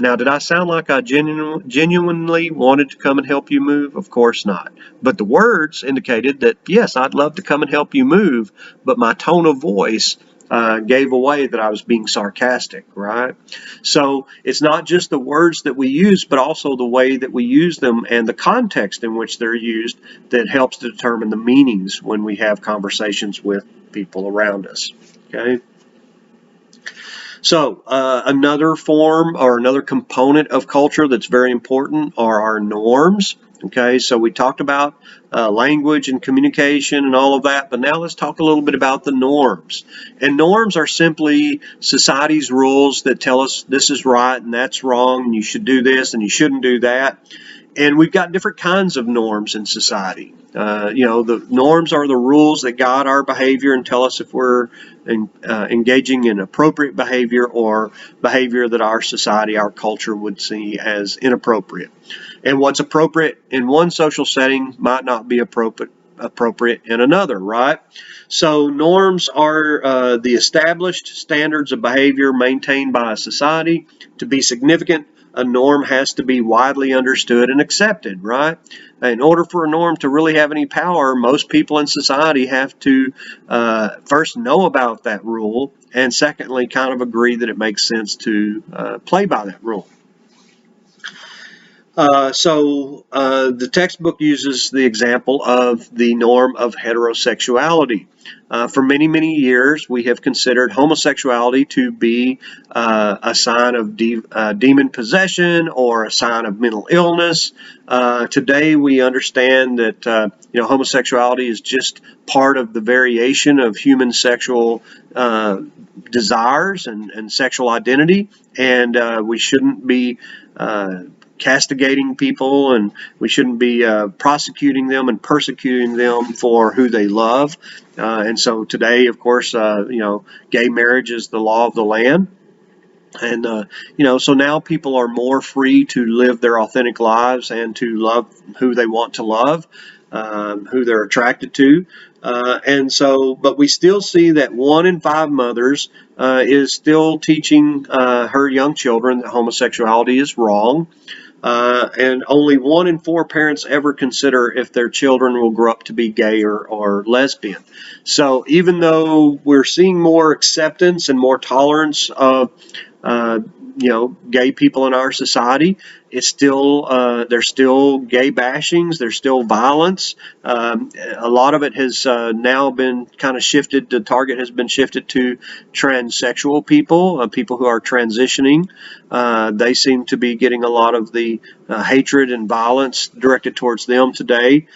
Now, did I sound like I genuinely wanted to come and help you move? Of course not. But the words indicated that, yes, I'd love to come and help you move, but my tone of voice gave away that I was being sarcastic, right? So it's not just the words that we use, but also the way that we use them and the context in which they're used that helps to determine the meanings when we have conversations with people around us, okay? So another form or another component of culture that's very important are our norms. Okay, so we talked about language and communication and all of that, but now let's talk a little bit about the norms. And norms are simply society's rules that tell us this is right and that's wrong, and you should do this and you shouldn't do that. And we've got different kinds of norms in society. The norms are the rules that guide our behavior and tell us if we're engaging in appropriate behavior or behavior that our society, our culture would see as inappropriate. And what's appropriate in one social setting might not be appropriate appropriate in another, right? So norms are the established standards of behavior maintained by a society. To be significant, a norm has to be widely understood and accepted, right? In order for a norm to really have any power, most people in society have to first know about that rule, and secondly, kind of agree that it makes sense to play by that rule. The textbook uses the example of the norm of heterosexuality. For many, many years, we have considered homosexuality to be a sign of demon possession or a sign of mental illness. Today, we understand that homosexuality is just part of the variation of human sexual desires and sexual identity, and we shouldn't be castigating people, and we shouldn't be prosecuting them and persecuting them for who they love. And so today, of course, gay marriage is the law of the land. And, so now people are more free to live their authentic lives and to love who they want to love, who they're attracted to. But we still see that 1 in 5 mothers is still teaching her young children that homosexuality is wrong. And only 1 in 4 parents ever consider if their children will grow up to be gay or lesbian. So even though we're seeing more acceptance and more tolerance of gay people in our society, it's still there's still gay bashings, there's still violence. A lot of it has now been kind of shifted. The target has been shifted to transsexual people, people who are transitioning. They seem to be getting a lot of the hatred and violence directed towards them today.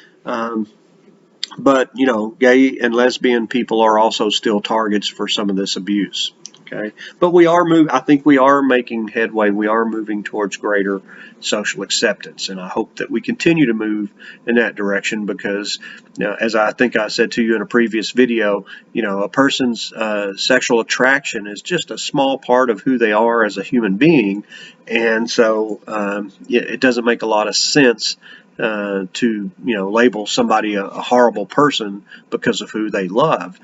But gay and lesbian people are also still targets for some of this abuse. Okay, but I think we are making headway. We are moving towards greater social acceptance, and I hope that we continue to move in that direction because, as I think I said to you in a previous video, a person's sexual attraction is just a small part of who they are as a human being, and so it doesn't make a lot of sense to label somebody a horrible person because of who they love.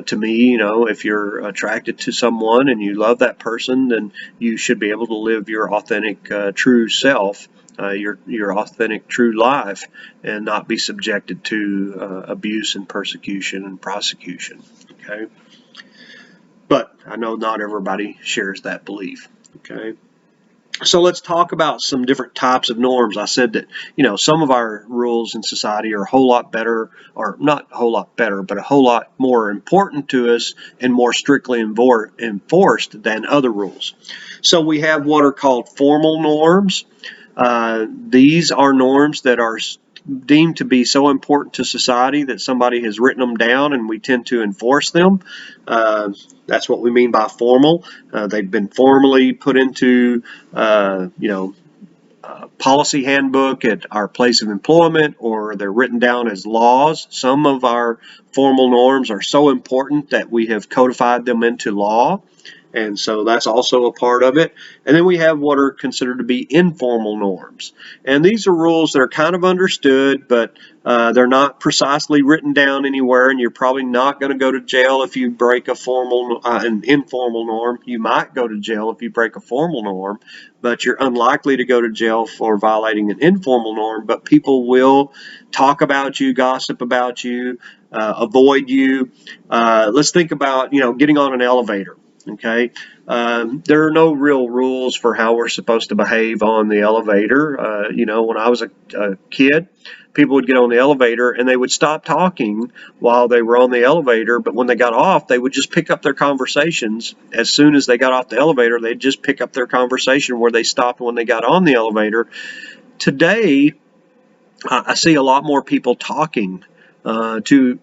To me, if you're attracted to someone and you love that person, then you should be able to live your authentic, true self, your authentic, true life, and not be subjected to abuse and persecution and prosecution. Okay, but I know not everybody shares that belief. Okay. So let's talk about some different types of norms. I said that, some of our rules in society are a whole lot better, or not a whole lot better, but a whole lot more important to us and more strictly enforced than other rules. So we have what are called formal norms. These are norms that are deemed to be so important to society that somebody has written them down and we tend to enforce them. That's what we mean by formal. They've been formally put into, policy handbook at our place of employment, or they're written down as laws. Some of our formal norms are so important that we have codified them into law. And so that's also a part of it. And then we have what are considered to be informal norms. And these are rules that are kind of understood, but they're not precisely written down anywhere, and you're probably not going to go to jail if you break an informal norm. You might go to jail if you break a formal norm, but you're unlikely to go to jail for violating an informal norm. But people will talk about you, gossip about you, avoid you. Let's think about, getting on an elevator. Okay, there are no real rules for how we're supposed to behave on the elevator. When I was a kid, people would get on the elevator and they would stop talking while they were on the elevator, but when they got off, they would just pick up their conversations. As soon as they got off the elevator, they'd just pick up their conversation where they stopped when they got on the elevator. Today, I see a lot more people talking to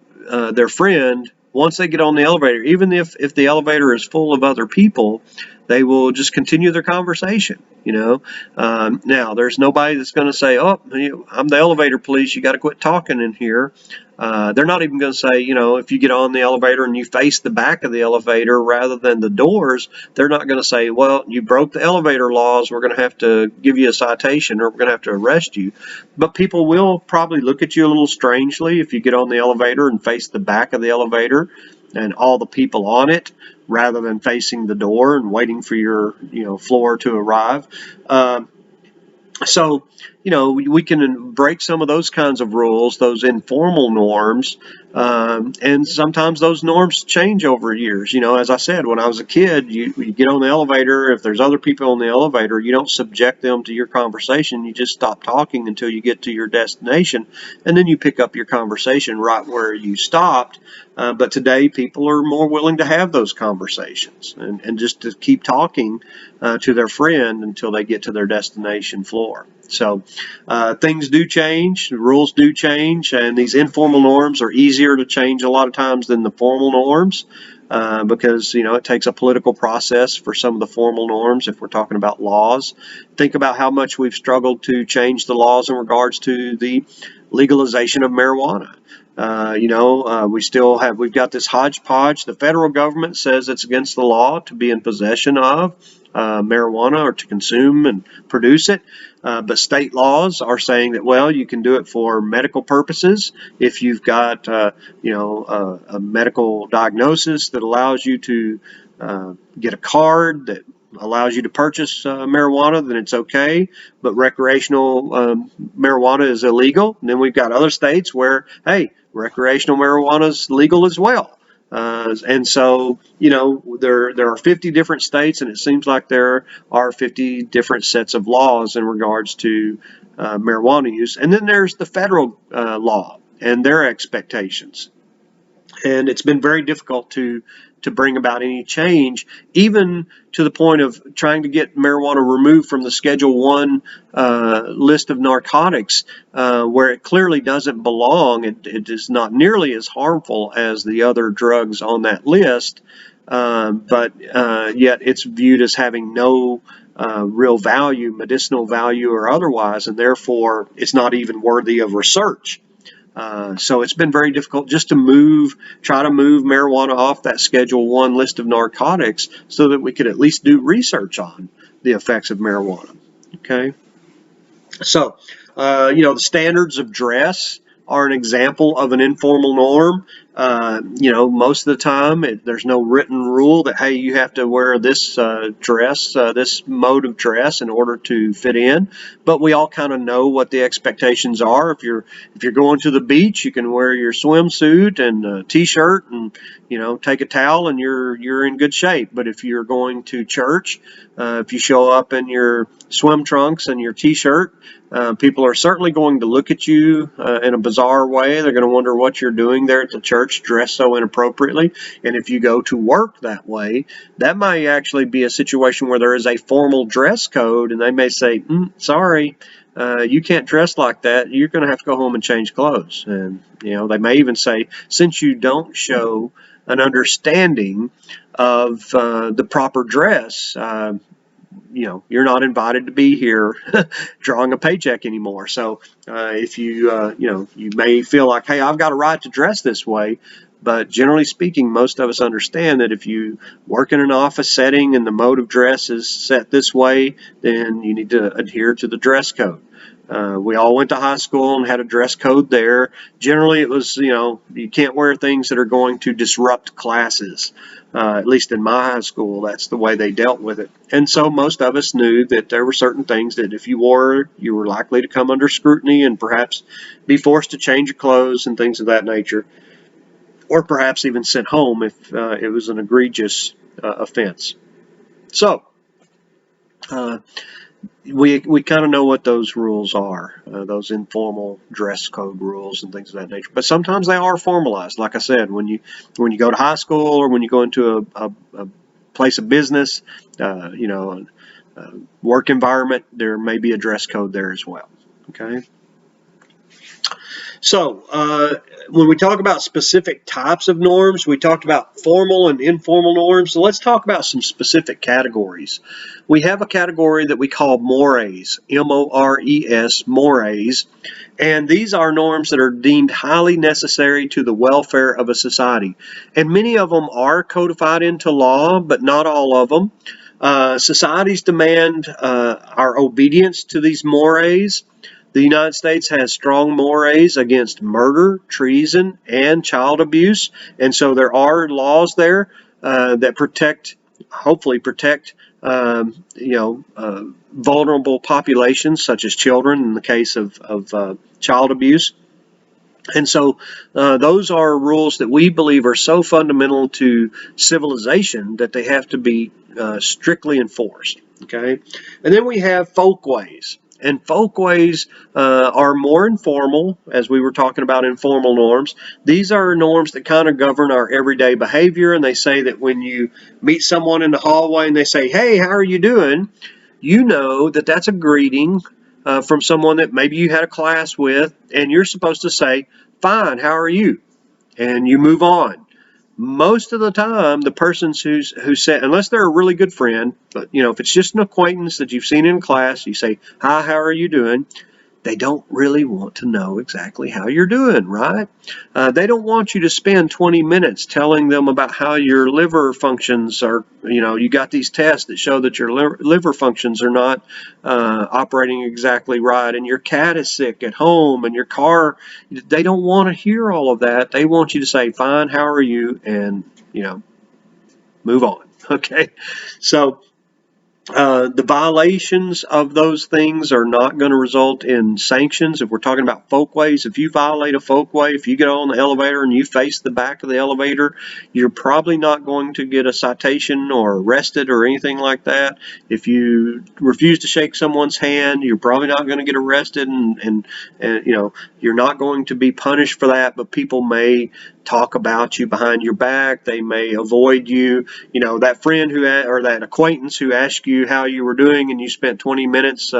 their friend once they get on the elevator. Even if the elevator is full of other people, they will just continue their conversation. Now there's nobody that's going to say, "Oh, I'm the elevator police. You got to quit talking in here." They're not even going to say, if you get on the elevator and you face the back of the elevator rather than the doors, they're not going to say, "Well, you broke the elevator laws. We're going to have to give you a citation, or we're going to have to arrest you." But people will probably look at you a little strangely if you get on the elevator and face the back of the elevator and all the people on it, rather than facing the door and waiting for your floor to arrive. So, we can break some of those kinds of rules, those informal norms, and sometimes those norms change over years. As I said, when I was a kid, you get on the elevator. If there's other people on the elevator, you don't subject them to your conversation. You just stop talking until you get to your destination, and then you pick up your conversation right where you stopped. But today, people are more willing to have those conversations and just to keep talking to their friend until they get to their destination floor. So things do change, the rules do change, and these informal norms are easier to change a lot of times than the formal norms. Because it takes a political process for some of the formal norms. If we're talking about laws, think about how much we've struggled to change the laws in regards to the legalization of marijuana. We've got this hodgepodge. The federal government says it's against the law to be in possession of marijuana or to consume and produce it. But state laws are saying that, well, you can do it for medical purposes if you've got, a medical diagnosis that allows you to get a card that allows you to purchase marijuana, then it's okay. But recreational marijuana is illegal. And then we've got other states where, hey, recreational marijuana is legal as well. And so, there are 50 different states, and it seems like there are 50 different sets of laws in regards to marijuana use. And then there's the federal law and their expectations. And it's been very difficult to bring about any change, even to the point of trying to get marijuana removed from the Schedule 1 list of narcotics, where it clearly doesn't belong. It is not nearly as harmful as the other drugs on that list, but yet it's viewed as having no real value, medicinal value or otherwise, and therefore it's not even worthy of research. So it's been very difficult just to try to move marijuana off that Schedule 1 list of narcotics so that we could at least do research on the effects of marijuana. Okay. So, the standards of dress are an example of an informal norm. Most of the time there's no written rule that, hey, you have to wear this dress, this mode of dress in order to fit in. But we all kind of know what the expectations are. If you're going to the beach, you can wear your swimsuit and a t-shirt and, take a towel and you're in good shape. But if you're going to church, if you show up in your swim trunks and your t-shirt, people are certainly going to look at you in a bizarre way. They're going to wonder what you're doing there at the church dressed so inappropriately. And if you go to work that way, that might actually be a situation where there is a formal dress code, and they may say, sorry, you can't dress like that. You're going to have to go home and change clothes. And, they may even say, since you don't show an understanding of the proper dress, you're not invited to be here drawing a paycheck anymore. So if you may feel like, hey, I've got a right to dress this way. But generally speaking, most of us understand that if you work in an office setting and the mode of dress is set this way, then you need to adhere to the dress code. We all went to high school and had a dress code there. Generally, it was, you can't wear things that are going to disrupt classes. At least in my high school, that's the way they dealt with it. And so most of us knew that there were certain things that if you wore, you were likely to come under scrutiny and perhaps be forced to change your clothes and things of that nature, or perhaps even sent home if it was an egregious offense. So, we kind of know what those rules are, those informal dress code rules and things of that nature. But sometimes they are formalized. Like I said, when you go to high school or when you go into a place of business, a work environment, there may be a dress code there as well. Okay. So, when we talk about specific types of norms, we talked about formal and informal norms. So let's talk about some specific categories. We have a category that we call mores, M-O-R-E-S, mores, and these are norms that are deemed highly necessary to the welfare of a society. And many of them are codified into law, but not all of them. Societies demand our obedience to these mores. The United States has strong mores against murder, treason, and child abuse, and so there are laws there that protect, hopefully protect, vulnerable populations such as children in the case of child abuse. And so those are rules that we believe are so fundamental to civilization that they have to be strictly enforced. Okay, and then we have folkways. And folkways are more informal, as we were talking about informal norms. These are norms that kind of govern our everyday behavior, and they say that when you meet someone in the hallway and they say, "Hey, how are you doing?" you know that that's a greeting from someone that maybe you had a class with, and you're supposed to say, "Fine, how are you?" And you move on. Most of the time, the persons who said, unless they're a really good friend, but if it's just an acquaintance that you've seen in class, you say, "Hi, how are you doing?" They don't really want to know exactly how you're doing, right? They don't want you to spend 20 minutes telling them about how your liver functions are. You got these tests that show that your liver functions are not operating exactly right, and your cat is sick at home, and your car. They don't want to hear all of that. They want you to say, "Fine, how are you?" and move on. Okay, so the violations of those things are not going to result in sanctions. If we're talking about folkways, if you violate a folkway, if you get on the elevator and you face the back of the elevator, you're probably not going to get a citation or arrested or anything like that. If you refuse to shake someone's hand, you're probably not going to get arrested, and you're not going to be punished for that, but people may talk about you behind your back. They may avoid you. That friend or that acquaintance who asked you how you were doing, and you spent 20 minutes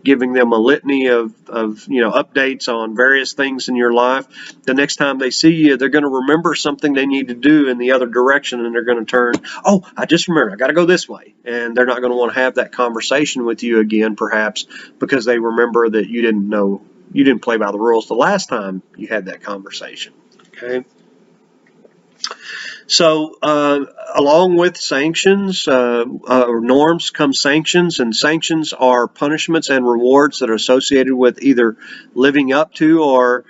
giving them a litany of updates on various things in your life. The next time they see you, they're going to remember something they need to do in the other direction, and they're going to turn, "Oh, I just remembered, I got to go this way." And they're not going to want to have that conversation with you again, perhaps because they remember that you didn't play by the rules the last time you had that conversation. Okay. So, along with sanctions or norms come sanctions, and sanctions are punishments and rewards that are associated with either living up to or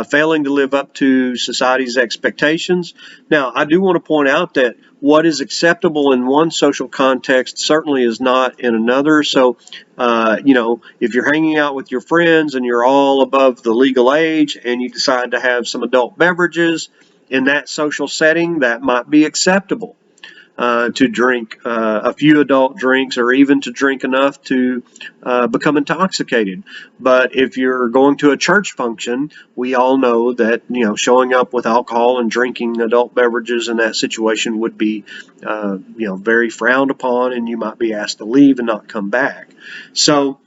failing to live up to society's expectations. Now, I do want to point out that what is acceptable in one social context certainly is not in another. So, if you're hanging out with your friends and you're all above the legal age and you decide to have some adult beverages, in that social setting, that might be acceptable to drink a few adult drinks or even to drink enough to become intoxicated. But if you're going to a church function, we all know that showing up with alcohol and drinking adult beverages in that situation would be very frowned upon, and you might be asked to leave and not come back. So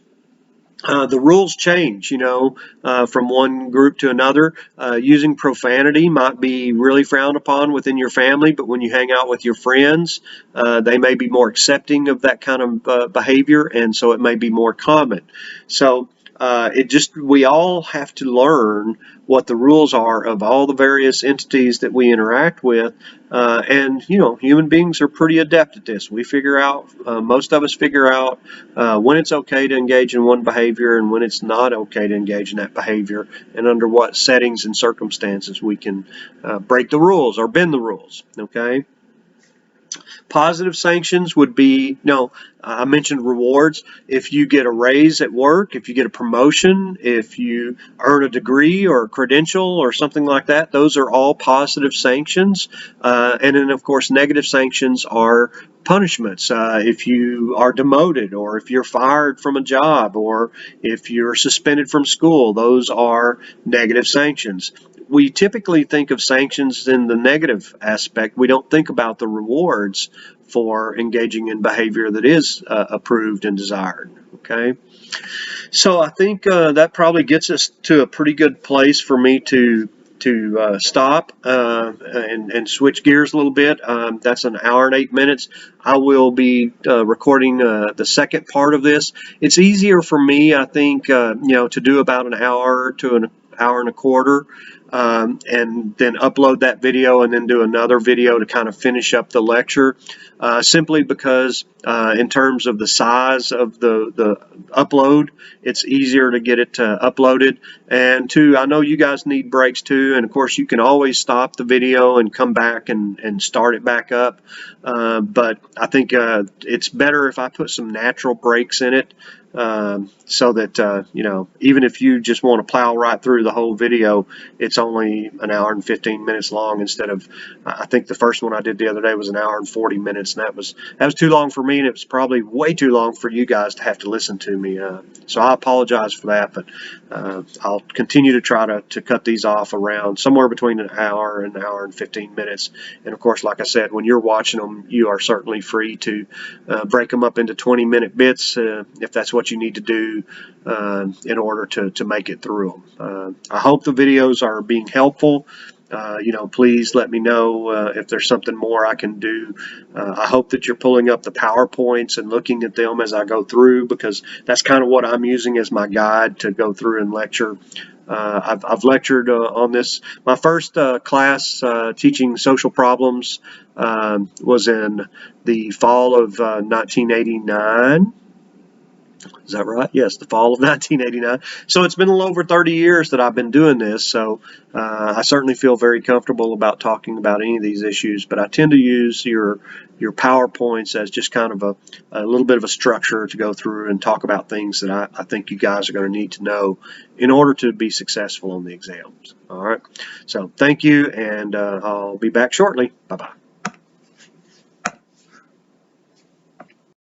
the rules change, from one group to another. Using profanity might be really frowned upon within your family, but when you hang out with your friends, they may be more accepting of that kind of behavior, and so it may be more common. So we all have to learn what the rules are of all the various entities that we interact with. And human beings are pretty adept at this. We figure out, most of us figure out when it's okay to engage in one behavior and when it's not okay to engage in that behavior, and under what settings and circumstances we can break the rules or bend the rules. Okay. Positive sanctions would be, I mentioned rewards. If you get a raise at work, if you get a promotion, if you earn a degree or a credential or something like that, those are all positive sanctions. And then, of course, negative sanctions are punishments. If you are demoted, or if you're fired from a job, or if you're suspended from school, those are negative sanctions. We typically think of sanctions in the negative aspect. We don't think about the rewards for engaging in behavior that is approved and desired. Okay. So I think that probably gets us to a pretty good place for me to stop and switch gears a little bit. That's an hour and 8 minutes. I will be recording the second part of this. It's easier for me, I think, to do about an hour to an hour and a quarter. And then upload that video and then do another video to kind of finish up the lecture, simply because in terms of the size of the upload, it's easier to get it uploaded. And two, I know you guys need breaks too, and of course you can always stop the video and come back and start it back up. But I think it's better if I put some natural breaks in it, so that even if you just want to plow right through the whole video, it's only an hour and 15 minutes long instead of, I think the first one I did the other day was an hour and 40 minutes, and that was too long for me, and it was probably way too long for you guys to have to listen to me. So I apologize for that, but I'll continue to try to cut these off around somewhere between an hour and 15 minutes. And of course, like I said, when you're watching them, you are certainly free to break them up into 20-minute bits if that's what you need to do in order to make it through them. I hope the videos are being helpful. Please let me know if there's something more I can do. I hope that you're pulling up the PowerPoints and looking at them as I go through, because that's kind of what I'm using as my guide to go through and lecture. I've lectured on this. My first class teaching social problems was in the fall of 1989. Is that right? Yes, the fall of 1989. So it's been a little over 30 years that I've been doing this. So I certainly feel very comfortable about talking about any of these issues. But I tend to use your PowerPoints as just kind of a little bit of a structure to go through and talk about things that I think you guys are going to need to know in order to be successful on the exams. All right. So thank you, and I'll be back shortly. Bye-bye.